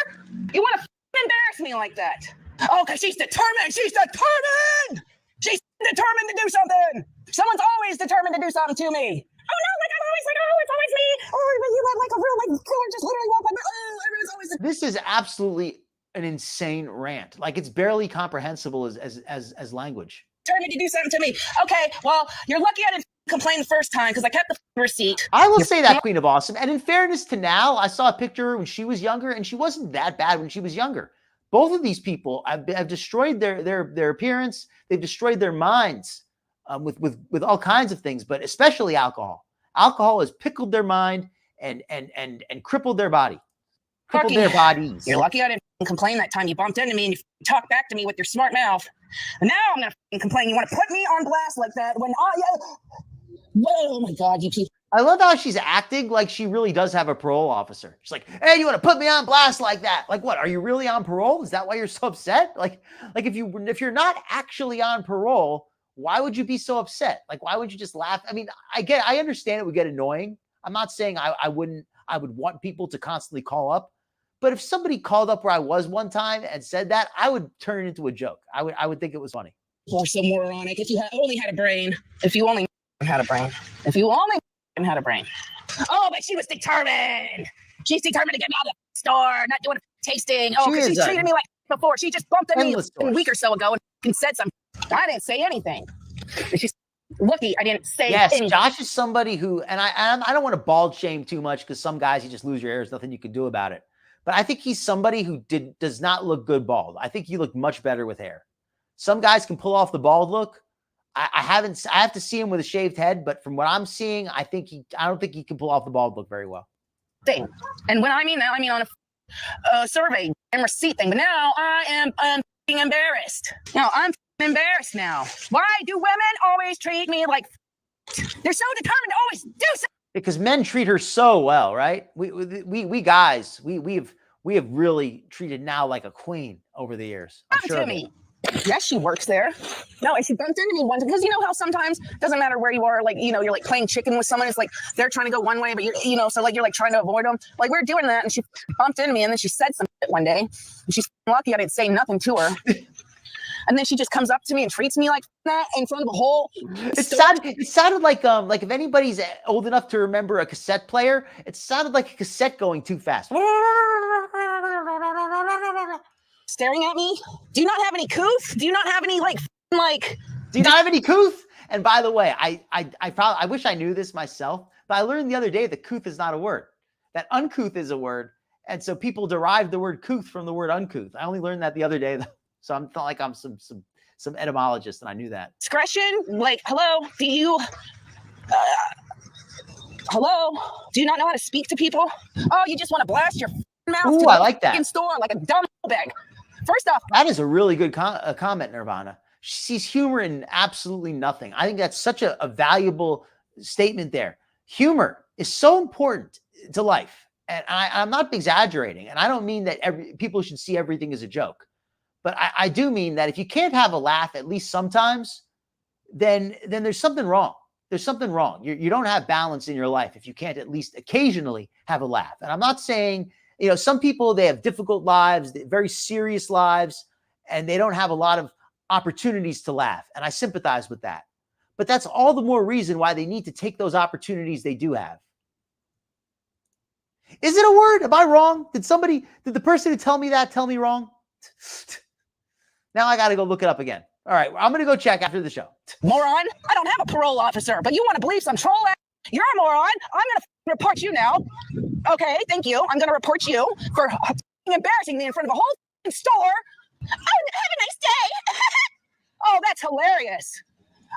You want to embarrass me like that? Oh, because she's determined. She's determined. She's determined to do something. Someone's always determined to do something to me. Oh no, like I'm always like, oh, it's always me. Oh, but you have like a real like killer just literally walk by me. Oh, everyone's always. This is absolutely an insane rant. Like, it's barely comprehensible as language. Determined to do something to me. Okay, well, you're lucky I didn't complain the first time because I kept the receipt. I will say that, Queen of Awesome. And in fairness to Nal, I saw a picture when she was younger, and she wasn't that bad when she was younger. Both of these people have destroyed their appearance. They've destroyed their minds with all kinds of things, but especially alcohol. Alcohol has pickled their mind and crippled their body. Crippled their bodies. You're lucky I didn't complain that time you bumped into me and you talked back to me with your smart mouth. And now I'm gonna complain. You want to put me on blast like that when oh my God, you people. I love how she's acting like she really does have a parole officer. She's like, hey, you want to put me on blast like that? Like, what? Are you really on parole? Is that why you're so upset? Like if you're not actually on parole, why would you be so upset? Like, why would you just laugh? I mean, I understand it would get annoying. I'm not saying I would want people to constantly call up. But if somebody called up where I was one time and said that, I would turn it into a joke. I would think it was funny. Or some moronic. If you only had a brain. If you only had a brain. If you only had a brain. Oh, but she was determined. She's determined to get me out of the store, not doing a tasting. Oh, because she treated me like before. She just bumped into me a week or so ago and said something. I didn't say anything. She's lucky I didn't say anything. Josh is somebody who, and I don't want to bald shame too much, because some guys, you just lose your hair. There's nothing you can do about it. But I think he's somebody who does not look good bald. I think he looked much better with hair. Some guys can pull off the bald look. I have to see him with a shaved head, but from what I'm seeing, I don't think he can pull off the bald look very well. Thing. And when I mean that, I mean on a survey and receipt thing. But now I am being embarrassed. Now I'm embarrassed now. Why do women always treat me like they're so determined to always do something? Because men treat her so well, right? We guys, we have really treated Nal like a queen over the years. I'm sure. Yes, she works there. No, she bumped into me once because you know how sometimes doesn't matter where you are, like you're like playing chicken with someone. It's like they're trying to go one way, but so like you're like trying to avoid them. Like we're doing that, and she bumped into me, and then she said something one day. And she's lucky I didn't say nothing to her. And then she just comes up to me and treats me like that in front of the whole. It sounded like if anybody's old enough to remember a cassette player, it sounded like a cassette going too fast. Staring at me. Do you not have any couth? Do you not have any like? Do you not have any couth? And by the way, I wish I knew this myself, but I learned the other day that couth is not a word. That uncouth is a word, and so people derive the word couth from the word uncouth. I only learned that the other day, though. So I'm not like I'm some etymologist, and I knew that. Discretion, like, hello, do you not know how to speak to people? Oh, you just want to blast your mouth Ooh, to I like that. store like a dumb bag. First off, that is a really good comment, Nirvana. She sees humor in absolutely nothing. I think that's such a valuable statement there. Humor is so important to life, and I'm not exaggerating, and I don't mean that people should see everything as a joke. But I do mean that if you can't have a laugh at least sometimes, then there's something wrong. There's something wrong. You don't have balance in your life if you can't at least occasionally have a laugh. And I'm not saying, some people, they have difficult lives, very serious lives, and they don't have a lot of opportunities to laugh. And I sympathize with that. But that's all the more reason why they need to take those opportunities they do have. Is it a word? Am I wrong? Did the person who tell me that tell me wrong? Now I got to go look it up again. All right, I'm going to go check after the show. Moron, I don't have a parole officer, but you want to believe some troll ass? You're a moron. I'm going to report you now. Okay, thank you. I'm going to report you for embarrassing me in front of a whole store. Oh, have a nice day. Oh, that's hilarious.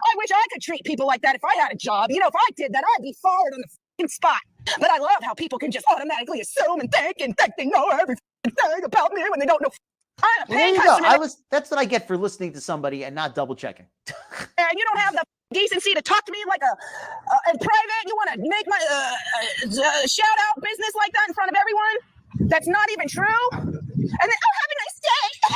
I wish I could treat people like that if I had a job. You know, if I did that, I'd be fired on the f***ing spot. But I love how people can just automatically assume and think they know everything about me when they don't know. I'm a Well, there paying you go. customer. That's what I get for listening to somebody and not double checking. And you don't have the decency to talk to me like in private. You want to make my shout out business like that in front of everyone? That's not even true. And then, have a nice day.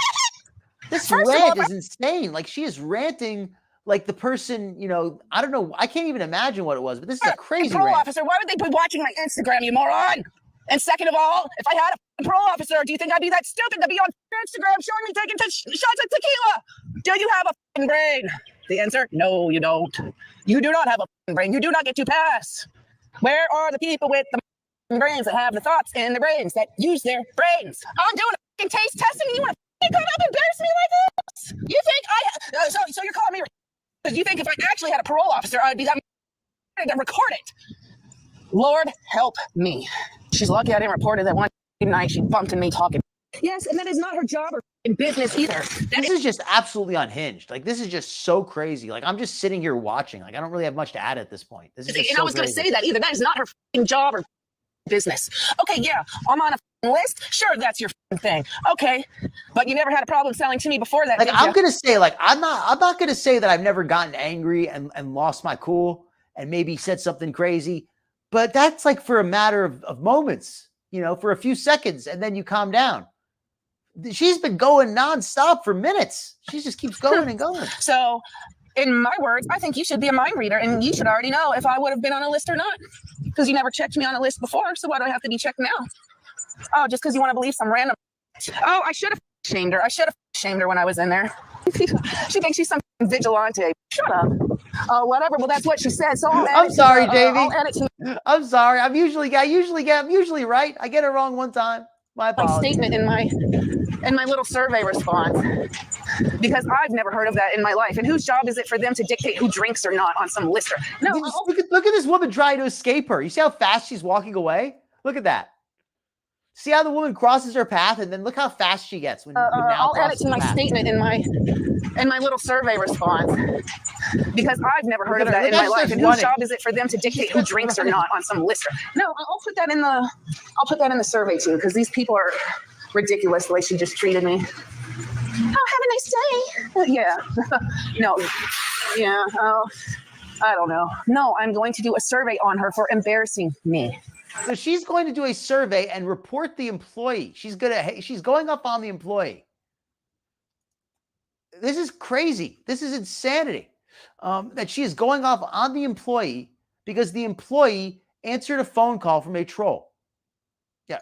This First of rant all, is insane. Like she is ranting like the person, you know, I don't know. I can't even imagine what it was, but this is a crazy parole rant. officer, why would they be watching my Instagram, you moron? And second of all, if I had a parole officer, do you think I'd be that stupid to be on Instagram showing me taking shots of tequila? Do you have a brain? The answer, no, you don't. You do not have a brain. You do not get to pass. Where are the people with the brains that have the thoughts in their brains that use their brains? I'm doing a taste testing and you want to come up and embarrass me like this? You think so you're calling me? Because you think if I actually had a parole officer, I'd be that to record it. Lord help me. She's lucky I didn't report it that one night she bumped into me talking. Yes, and that is not her job or in business either. This is just absolutely unhinged. Like this is just so crazy. Like I'm just sitting here watching. Like I don't really have much to add at this point. This is just And so I was going to crazy. say that either. That is not her job or business. Okay, yeah, I'm on a list. Sure, that's your thing. Okay, but you never had a problem selling to me before that. Like did I'm ya? gonna say, like I'm not gonna say that I've never gotten angry and lost my cool and maybe said something crazy, but that's like for a matter of moments, you know, for a few seconds, and then you calm down. She's been going nonstop for minutes. She just keeps going and going. So, in my words, I think you should be a mind reader, and you should already know if I would have been on a list or not, because you never checked me on a list before. So why do I have to be checked now? Oh, just because you want to believe some random. Oh, I should have shamed her. I should have shamed her when I was in there. She thinks she's some vigilante. Shut up. Oh, whatever. Well, that's what she said. So I'm sorry, Davey. I'll add it to I'm sorry. I'm usually right. I get it wrong one time. My my apologies. statement in my little survey response, because I've never heard of that in my life. And whose job is it for them to dictate who drinks or not on some lister? No, Look at this woman trying to escape her. You see how fast she's walking away? Look at that. See how the woman crosses her path, and then look how fast she gets when now I'll add it crosses to my the path. statement in my little survey response, because I've never heard of Look at that her. in Look my how life. she's And whose running. job is it for them to dictate who drinks or not on some lister? No, I'll put that in the survey too, because these people are ridiculous the way she just treated me. Oh, have a nice day. Yeah. No. Yeah. Oh, I don't know. No, I'm going to do a survey on her for embarrassing me. So she's going to do a survey and report the employee. She's going up on the employee. This is crazy. This is insanity. That she is going off on the employee because the employee answered a phone call from a troll. Yeah,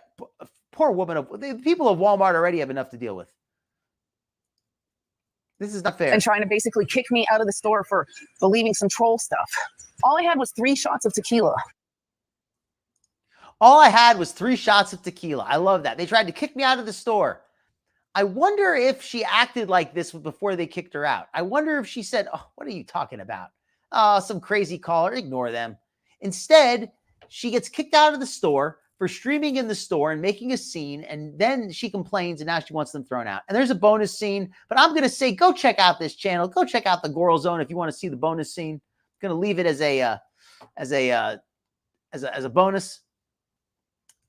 poor woman. The people of Walmart already have enough to deal with. This is not fair. And trying to basically kick me out of the store for believing some troll stuff. All I had was 3 shots of tequila. All I had was 3 shots of tequila. I love that. They tried to kick me out of the store. I wonder if she acted like this before they kicked her out. I wonder if she said, "Oh, what are you talking about? Oh, some crazy caller. Ignore them." Instead, she gets kicked out of the store for streaming in the store and making a scene, and then she complains, and now she wants them thrown out. And there's a bonus scene, but I'm going to say go check out this channel. Go check out the Goral Zone if you want to see the bonus scene. I'm going to leave it as a bonus.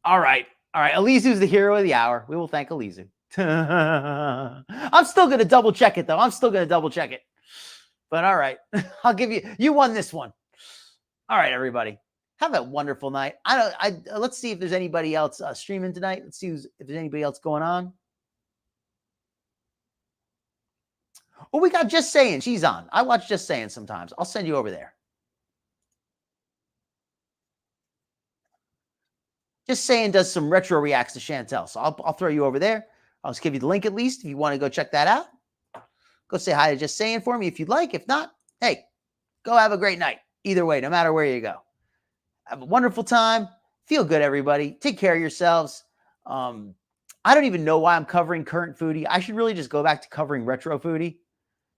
All right. Elizu's the hero of the hour. We will thank Elizu. I'm still going to double check it, though. But all right. I'll give you won this one. All right, everybody. Have a wonderful night. Let's see if there's anybody else streaming tonight. Let's see if there's anybody else going on. Oh, we got Just Saying. She's on. I watch Just Saying sometimes. I'll send you over there. Just Saying does some retro reacts to Chantel. So I'll throw you over there. I'll just give you the link at least if you want to go check that out. Go say hi to Just Saying for me if you'd like. If not, hey, go have a great night. Either way, no matter where you go. Have a wonderful time. Feel good, everybody. Take care of yourselves. I don't even know why I'm covering current foodie. I should really just go back to covering retro foodie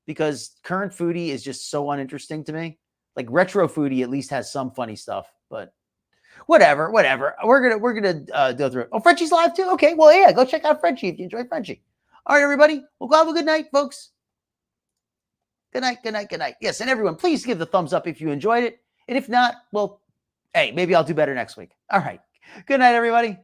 because current foodie is just so uninteresting to me. Like retro foodie at least has some funny stuff, but whatever. We're gonna go through it. Oh, Frenchie's live too. Okay, well, yeah, go check out Frenchie if you enjoy Frenchie. All right, everybody. Well, go have a good night, folks. Good night, good night, good night. Yes, and everyone, please give the thumbs up if you enjoyed it. And if not, well, hey, maybe I'll do better next week. All right. Good night, everybody.